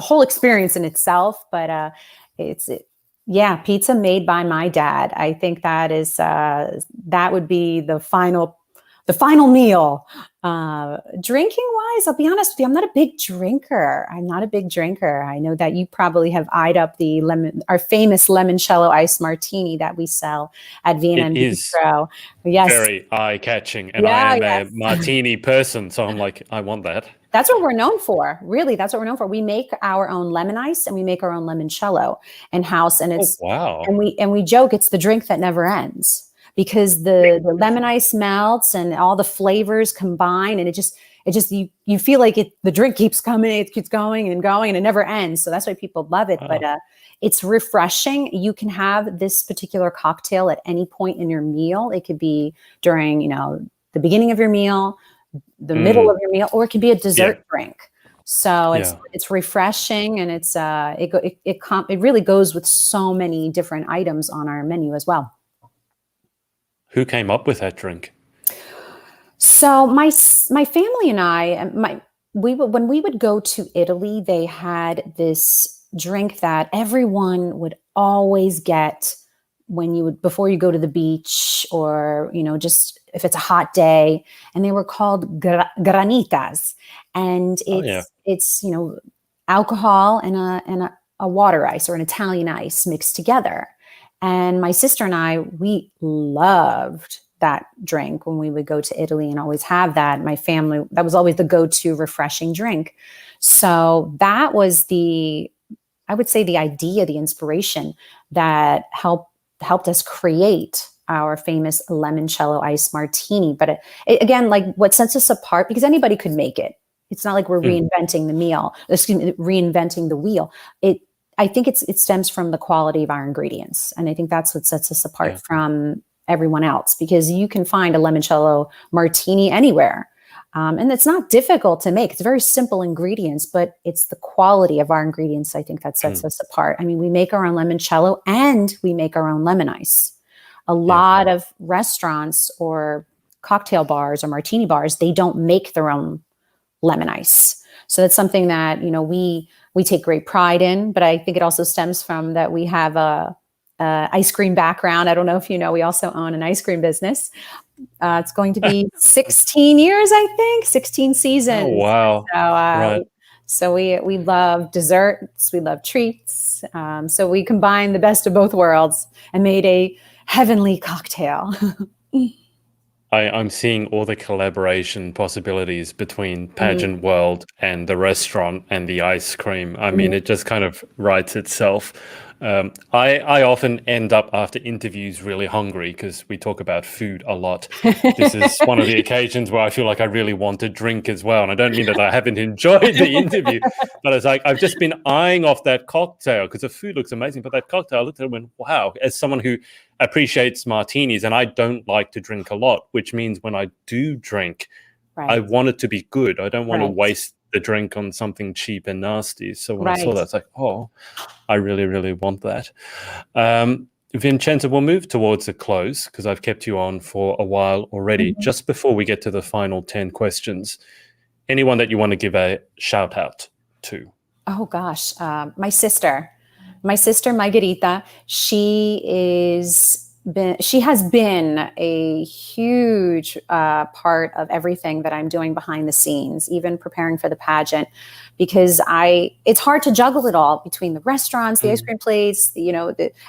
whole experience in itself, but pizza made by my dad. I think that would be the final meal. Drinking wise, I'll be honest with you, I'm not a big drinker. I know that you probably have eyed up our famous limoncello iced martini that we sell at Vienna M Bistro. Yes. Very eye-catching, and I am a martini person, so I'm like, I want that. That's what we're known for. Really, that's what we're known for. We make our own lemon ice and we make our own limoncello in-house, and and we joke it's the drink that never ends. Because the lemon ice melts and all the flavors combine, and it just you feel like the drink keeps coming, it keeps going and going, and it never ends. So that's why people love it. But it's refreshing. You can have this particular cocktail at any point in your meal. It could be during the beginning of your meal, the middle of your meal, or it could be a dessert drink. So it's refreshing, and it really goes with so many different items on our menu as well. Who came up with that drink? So my family and I, when we would go to Italy, they had this drink that everyone would always get before you go to the beach, or just if it's a hot day, and they were called granitas, and it's alcohol and a water ice or an Italian ice mixed together. And my sister and I, we loved that drink when we would go to Italy and always have that. My family, that was always the go-to refreshing drink. So that was the idea, the inspiration that helped us create our famous limoncello iced martini. But again, like what sets us apart, because anybody could make it. It's not like we're reinventing the wheel. I think it stems from the quality of our ingredients. And I think that's what sets us apart from everyone else, because you can find a limoncello martini anywhere. And it's not difficult to make. It's very simple ingredients, but it's the quality of our ingredients, I think, that sets us apart. I mean, we make our own limoncello and we make our own lemon ice. A lot of restaurants or cocktail bars or martini bars, they don't make their own lemon ice. So that's something that, we take great pride in, but I think it also stems from that we have a ice cream background. I don't know if you know, we also own an ice cream business. It's going to be 16 years, I think, 16 seasons. Oh, wow. So, Right. So we love desserts, we love treats. So we combined the best of both worlds and made a heavenly cocktail. I'm seeing all the collaboration possibilities between pageant world and the restaurant and the ice cream. I mean, it just kind of writes itself. I often end up after interviews really hungry because we talk about food a lot. This is one of the occasions where I feel like I really want to drink as well. And I don't mean that I haven't enjoyed the interview, but it's like I've just been eyeing off that cocktail because the food looks amazing. But that cocktail, I looked at it and went, wow, as someone who appreciates martinis, and I don't like to drink a lot, which means when I do drink, I want it to be good. I don't want to waste the drink on something cheap and nasty. So when I saw that, it's like, oh, I really, really want that. Vincenza, we'll move towards the close because I've kept you on for a while already. Just before we get to the final 10 questions, anyone that you want to give a shout out to? Oh, gosh. My sister, Margherita, she has been a huge part of everything that I'm doing behind the scenes, even preparing for the pageant, because it's hard to juggle it all between the restaurants, the ice cream plates,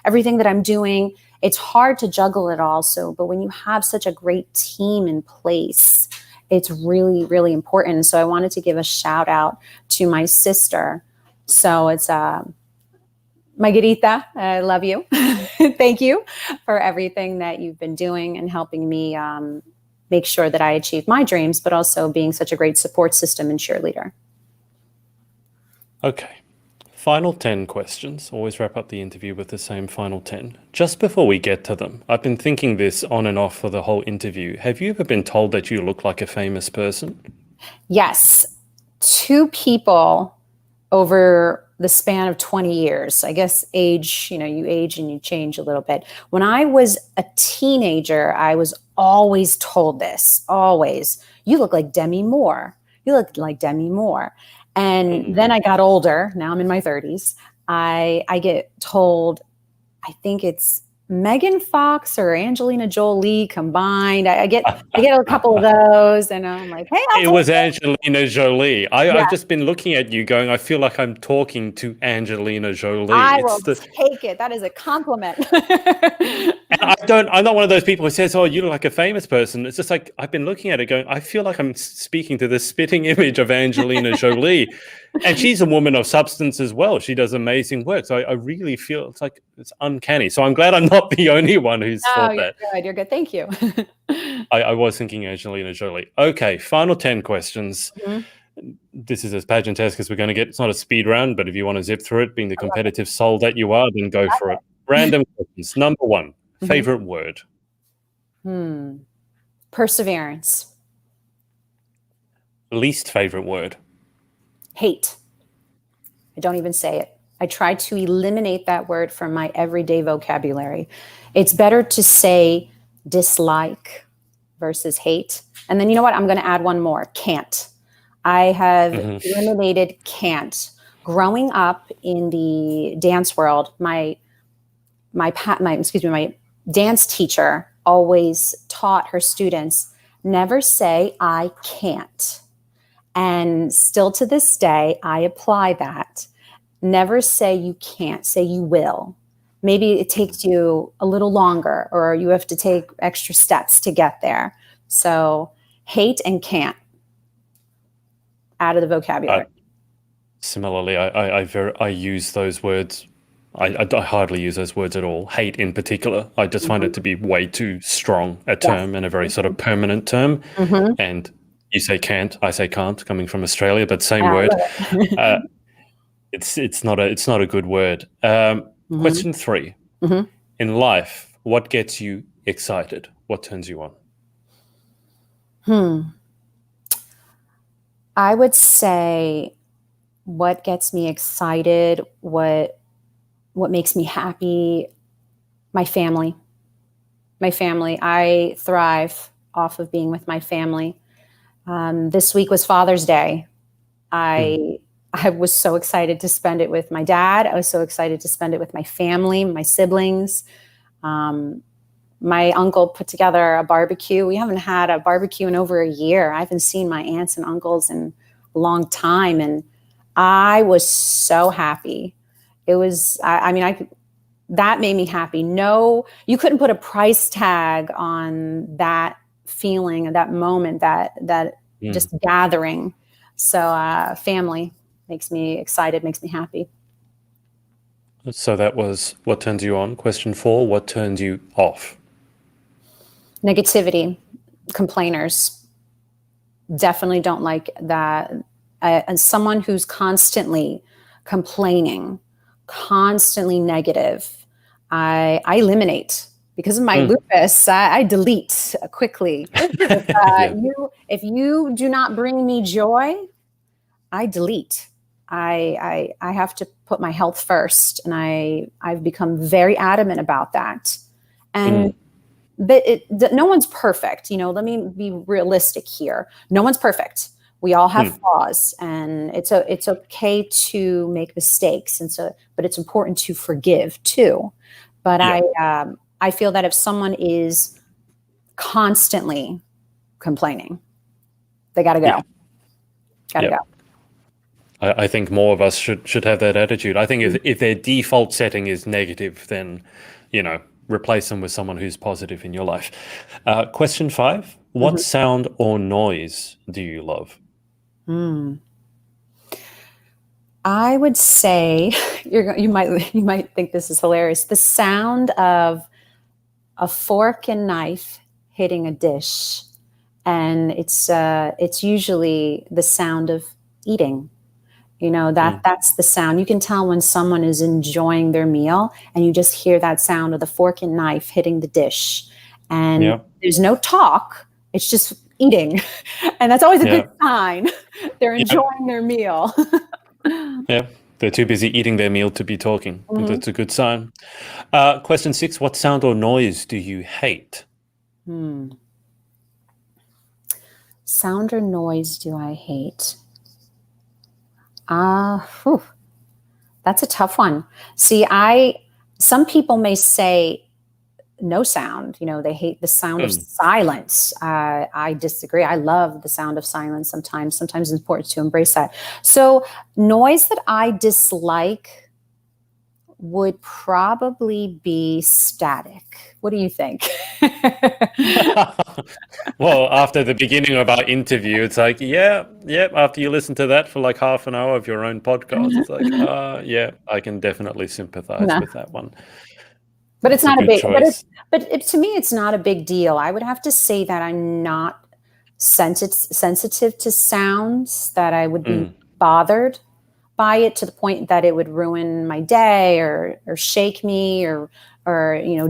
everything that I'm doing. It's hard to juggle it all. But when you have such a great team in place, it's really, really important. So I wanted to give a shout out to my sister. So it's Margherita, I love you. Thank you for everything that you've been doing and helping me make sure that I achieve my dreams, but also being such a great support system and cheerleader. Okay. Final 10 questions. Always wrap up the interview with the same final 10. Just before we get to them, I've been thinking this on and off for the whole interview. Have you ever been told that you look like a famous person? Yes. 2 people over the span of 20 years. I guess age, you age and you change a little bit. When I was a teenager, I was always told this, always, you look like Demi Moore. You look like Demi Moore. And then I got older. Now I'm in my 30s. I get told, I think it's Megan Fox or Angelina Jolie combined. I get a couple of those, and I'm like, hey, it was Angelina Jolie. I've just been looking at you going, I feel like I'm talking to Angelina Jolie. I will take it. That is a compliment. And I'm not one of those people who says, oh, you look like a famous person. It's just like, I've been looking at it going, I feel like I'm speaking to the spitting image of Angelina Jolie. And she's a woman of substance as well. She does amazing work. So I really feel it's uncanny. So I'm glad I'm not the only one who's thought that. You're good. Thank you. I was thinking Angelina Jolie. Okay, final 10 questions. This is as pageant-esque as we're going to get. It's not a speed round, but if you want to zip through it, being the competitive soul that you are, then go for it. Random questions. Number 1, favorite word? Perseverance. Least favorite word? Hate. I don't even say it. I try to eliminate that word from my everyday vocabulary. It's better to say dislike versus hate. And then you know what? I'm going to add one more. Can't. I have eliminated can't. Growing up in the dance world, my dance teacher always taught her students, never say I can't. And still to this day, I apply that. Never say you can't, say you will. Maybe it takes you a little longer or you have to take extra steps to get there. So hate and can't out of the vocabulary. Similarly, I use those words. I hardly use those words at all. Hate in particular. I just find it to be way too strong a term and a very sort of permanent term. And you say can't, I say can't, coming from Australia, but same word. It's not a good word. Hmm. Question 3. Hmm. In life, what gets you excited? What turns you on? Hmm. I would say what gets me excited, what makes me happy, my family. My family. I thrive off of being with my family. This week was Father's Day. Mm. I was so excited to spend it with my dad. I was so excited to spend it with my family, my siblings. Um, my uncle put together a barbecue. We haven't had a barbecue in over a year. I haven't seen my aunts and uncles in a long time, and I was so happy. It was. I mean, I that made me happy. No, you couldn't put a price tag on that feeling and that moment, that Mm. just gathering. So family makes me excited, makes me happy. So that was what turns you on. Question 4, what turns you off? Negativity, complainers, definitely don't like that. And someone who's constantly complaining, constantly negative, I eliminate. Because of my Mm. lupus, I delete quickly. Yeah. If you do not bring me joy, I delete. I have to put my health first, and I've become very adamant about that. And Mm. but no one's perfect. Let me be realistic here. No one's perfect. We all have Mm. flaws, and it's okay to make mistakes, and but it's important to forgive too. But Yeah. I feel that if someone is constantly complaining, they got to Yeah. go. Got to Yeah. go. I think more of us should have that attitude. I think Mm. if their default setting is negative, then, replace them with someone who's positive in your life. Question 5. What Mhm. sound or noise do you love? Mm. I would say you might think this is hilarious. The sound of a fork and knife hitting a dish, and it's usually the sound of eating. Mm. That's the sound. You can tell when someone is enjoying their meal, and you just hear that sound of the fork and knife hitting the dish, and Yeah. there's no talk. It's just eating, and that's always a good Yeah. sign. They're Yeah. enjoying their meal. Yeah. They're too busy eating their meal to be talking. Mhm. That's a good sign. Question 6. What sound or noise do you hate? Hmm. Sound or noise do I hate? Whew, that's a tough one. See, some people may say no sound. They hate the sound of Mm. silence. I disagree. I love the sound of silence sometimes. Sometimes it's important to embrace that. So, noise that I dislike would probably be static. What do you think? Well, after the beginning of our interview, it's like, yeah, yeah. After you listen to that for like half an hour of your own podcast, it's like, yeah, I can definitely sympathize No. with that one. But it's It's a not a good big, choice. to me, it's not a big deal. I would have to say that I'm not sensitive to sounds, that I would be Mm. bothered by it to the point that it would ruin my day, or shake me, or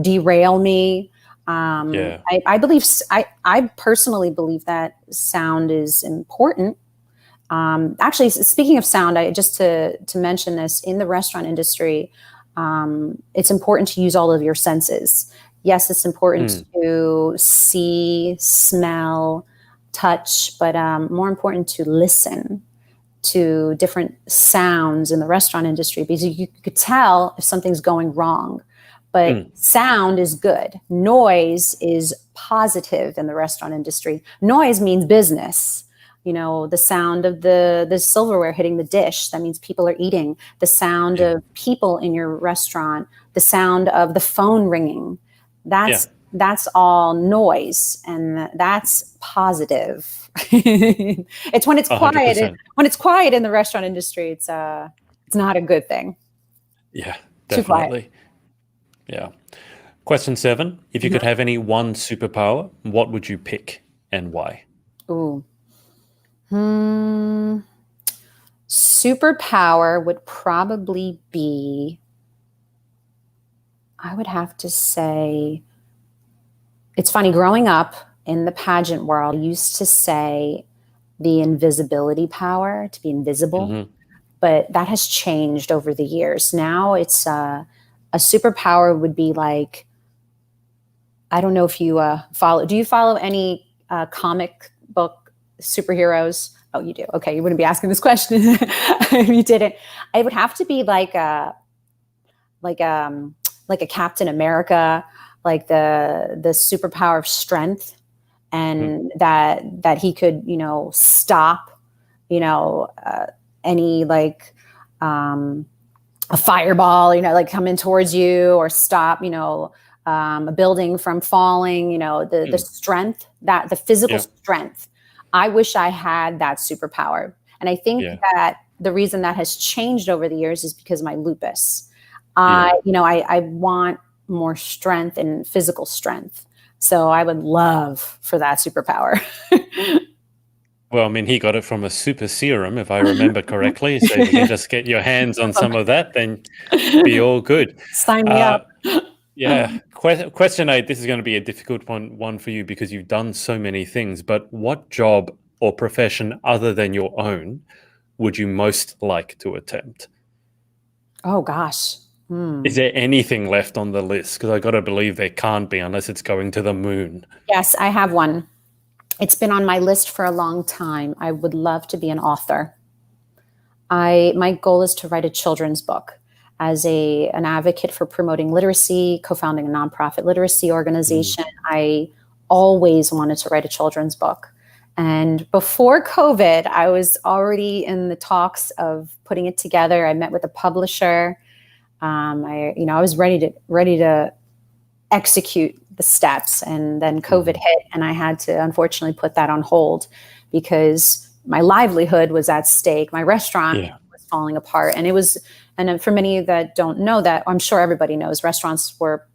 derail me. Yeah. I believe, I personally believe that sound is important. Actually, speaking of sound, just to mention this, in the restaurant industry, it's important to use all of your senses. Yes, it's important Mm. to see, smell, touch, but more important to listen to different sounds in the restaurant industry, because you could tell if something's going wrong. But Mm. sound is good. Noise is positive in the restaurant industry. Noise means business. The sound of the silverware hitting the dish, that means people are eating. The sound Yeah. of people in your restaurant, the sound of the phone ringing, Yeah. that's all noise, and that's positive. It's when it's quiet. 100%. When it's quiet in the restaurant industry, it's not a good thing. Yeah, Too quiet. definitely. Yeah. Question 7. If you could Mhm. have any one superpower, what would you pick and why? Ooh. Hmm. Superpower would probably be, I would have to say, it's funny, growing up in the pageant world, I used to say the invisibility power, to be invisible, but that has changed over the years. Now it's a superpower would be like, I don't know if you do you follow any comic book superheroes? Oh, you do. Okay. You wouldn't be asking this question if you didn't. It would have to be like a Captain America, like the superpower of strength, and that he could, stop, any like a fireball, like coming towards you, or stop, a building from falling, the strength, that the physical strength. I wish I had that superpower. And I think that the reason that has changed over the years is because of my lupus. I want more strength and physical strength. So I would love for that superpower. Well, I mean, he got it from a super serum, if I remember correctly. So if you can just get your hands on some of that, then be all good. Sign me up. Yeah. Question 8, this is going to be a difficult one for you because you've done so many things, but what job or profession other than your own would you most like to attempt? Oh, gosh. Is there anything left on the list? Because I got to believe there can't be unless it's going to the moon. Yes, I have one. It's been on my list for a long time. I would love to be an author. My goal is to write a children's book. As an advocate for promoting literacy, co-founding a nonprofit literacy organization, I always wanted to write a children's book. And before COVID, I was already in the talks of putting it together. I met with a publisher. I was ready to execute the steps, and then COVID hit, and I had to unfortunately put that on hold because my livelihood was at stake. My restaurant was falling apart, and for many that don't know that, I'm sure everybody knows, restaurants were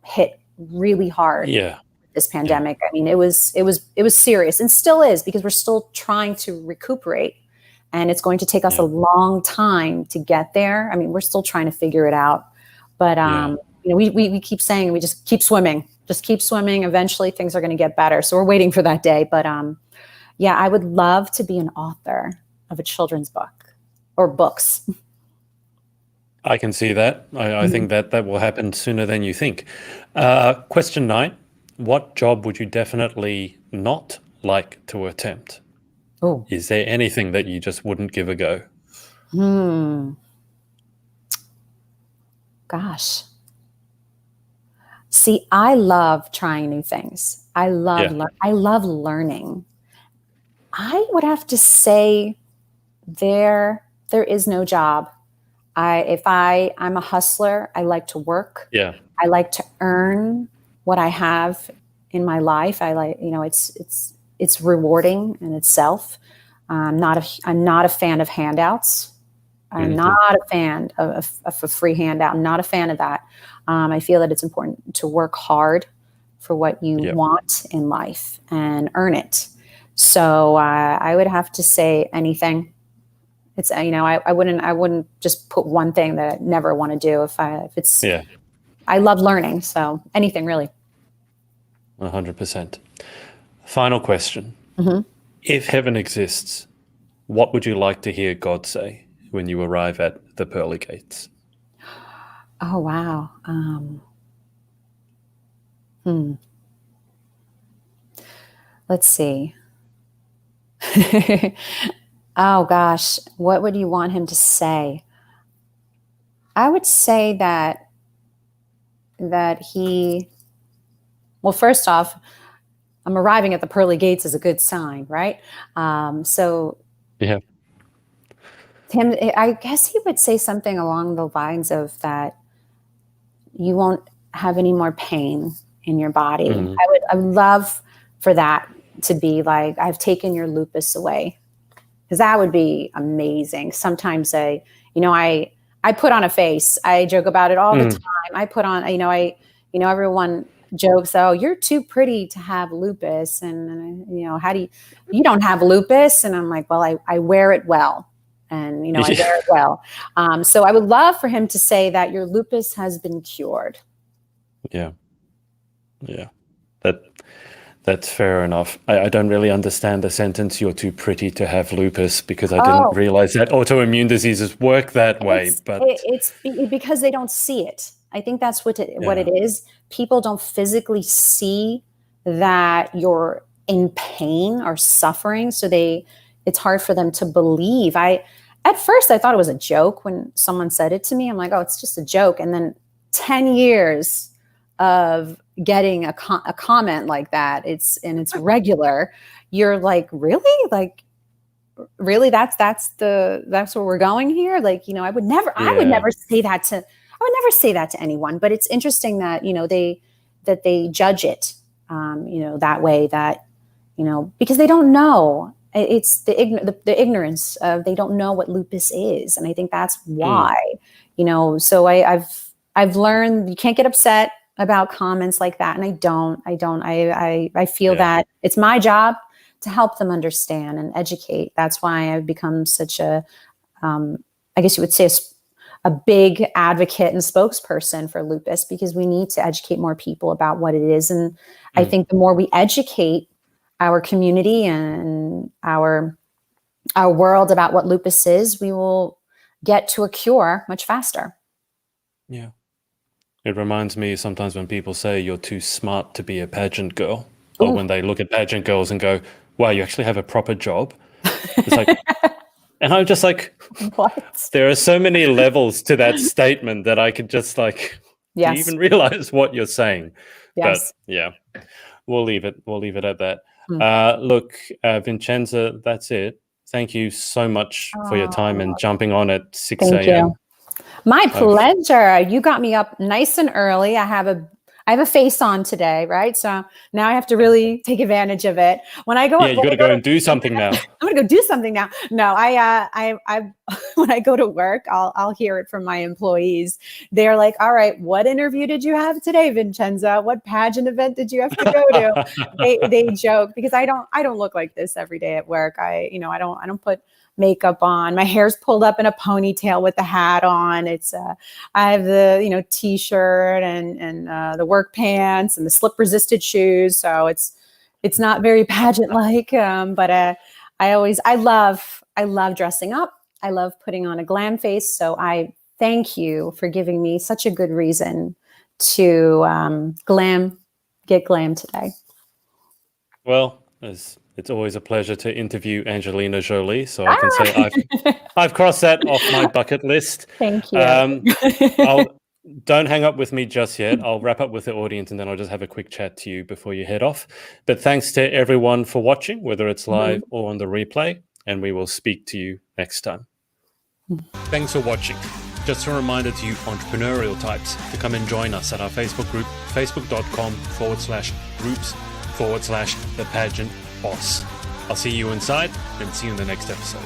hit really hard. This pandemic. I mean, it was serious, and still is, because we're still trying to recuperate, and it's going to take us a long time to get there. I mean, we're still trying to figure it out, but we keep saying, we just keep swimming. Eventually things are going to get better. So we're waiting for that day. But I would love to be an author of a children's book or books. I can see that. I think that will happen sooner than you think. Question 9, what job would you definitely not like to attempt? Oh, is there anything that you just wouldn't give a go? Gosh. See, I love trying new things. I love learning. I would have to say there is no job. I'm a hustler. I like to work. I like to earn what I have in my life. I like, it's rewarding in itself. I'm not a fan of handouts. I'm not a fan of a free handout. I'm not a fan of that. I feel that it's important to work hard for what you want in life and earn it. So I would have to say anything. It's I wouldn't just put one thing that I never want to do. I love learning, so anything really. 100%. Final question. If heaven exists, what would you like to hear God say when you arrive at the pearly gates? Oh, wow. Let's see. Oh, gosh. What would you want him to say? I would say that he, well, first off, I'm arriving at the pearly gates is a good sign, right? So Tim, I guess he would say something along the lines of that you won't have any more pain in your body. I would love for that to be like, I've taken your lupus away, because that would be amazing. Sometimes I put on a face. I joke about it all the time. I put on, everyone jokes, oh, you're too pretty to have lupus. And how do you don't have lupus? And I'm like, well, I wear it well. And, I bear it well. So I would love for him to say that your lupus has been cured. Yeah. That's fair enough. I don't really understand the sentence, "You're too pretty to have lupus," because I didn't realize that autoimmune diseases work that way. But it's because they don't see it. I think that's what it is. People don't physically see that you're in pain or suffering, so it's hard for them to believe. At first I thought it was a joke when someone said it to me. I'm like, oh, it's just a joke. And then 10 years of getting a comment like that, it's regular. You're like, really? Like, really? That's where we're going here? Like, I would never say that to anyone. But it's interesting that, they judge it, that way, that, because they don't know. It's the ignorance of, they don't know what lupus is. And I think that's why, so I've learned you can't get upset about comments like that. And I feel that it's my job to help them understand and educate. That's why I've become such a, I guess you would say, a big advocate and spokesperson for lupus, because we need to educate more people about what it is. And I think the more we educate our community and our world about what lupus is, we will get to a cure much faster. Yeah. It reminds me sometimes when people say you're too smart to be a pageant girl, or when they look at pageant girls and go, wow, you actually have a proper job. It's like, and I'm just like, what? There are so many levels to that statement that I could just like, do you even realize what you're saying? Yes. But yeah, we'll leave it at that. Look, Vincenza, that's it. Thank you so much for your time and jumping on at 6 a.m. My pleasure. You got me up nice and early. I have a face on today, right? So now I have to really take advantage of it. When I go, you got to go and do something now. I'm going to go do something now. No, I when I go to work, I'll hear it from my employees. They're like, "All right, what interview did you have today, Vincenza? What pageant event did you have to go to?" They joke, because I don't look like this every day at work. I don't put makeup on. My hair's pulled up in a ponytail with the hat on. It's I have the t-shirt and the work pants and the slip resisted shoes. So it's not very pageant like, but I love dressing up. I love putting on a glam face. So I thank you for giving me such a good reason to get glam today. Well, it's always a pleasure to interview Angelina Jolie, so I can say I've crossed that off my bucket list. Thank you. Don't hang up with me just yet. I'll wrap up with the audience, and then I'll just have a quick chat to you before you head off. But thanks to everyone for watching, whether it's live or on the replay, and we will speak to you next time. Thanks for watching. Just a reminder to you entrepreneurial types to come and join us at our Facebook group, facebook.com/groups/the pageant boss. I'll see you inside and see you in the next episode.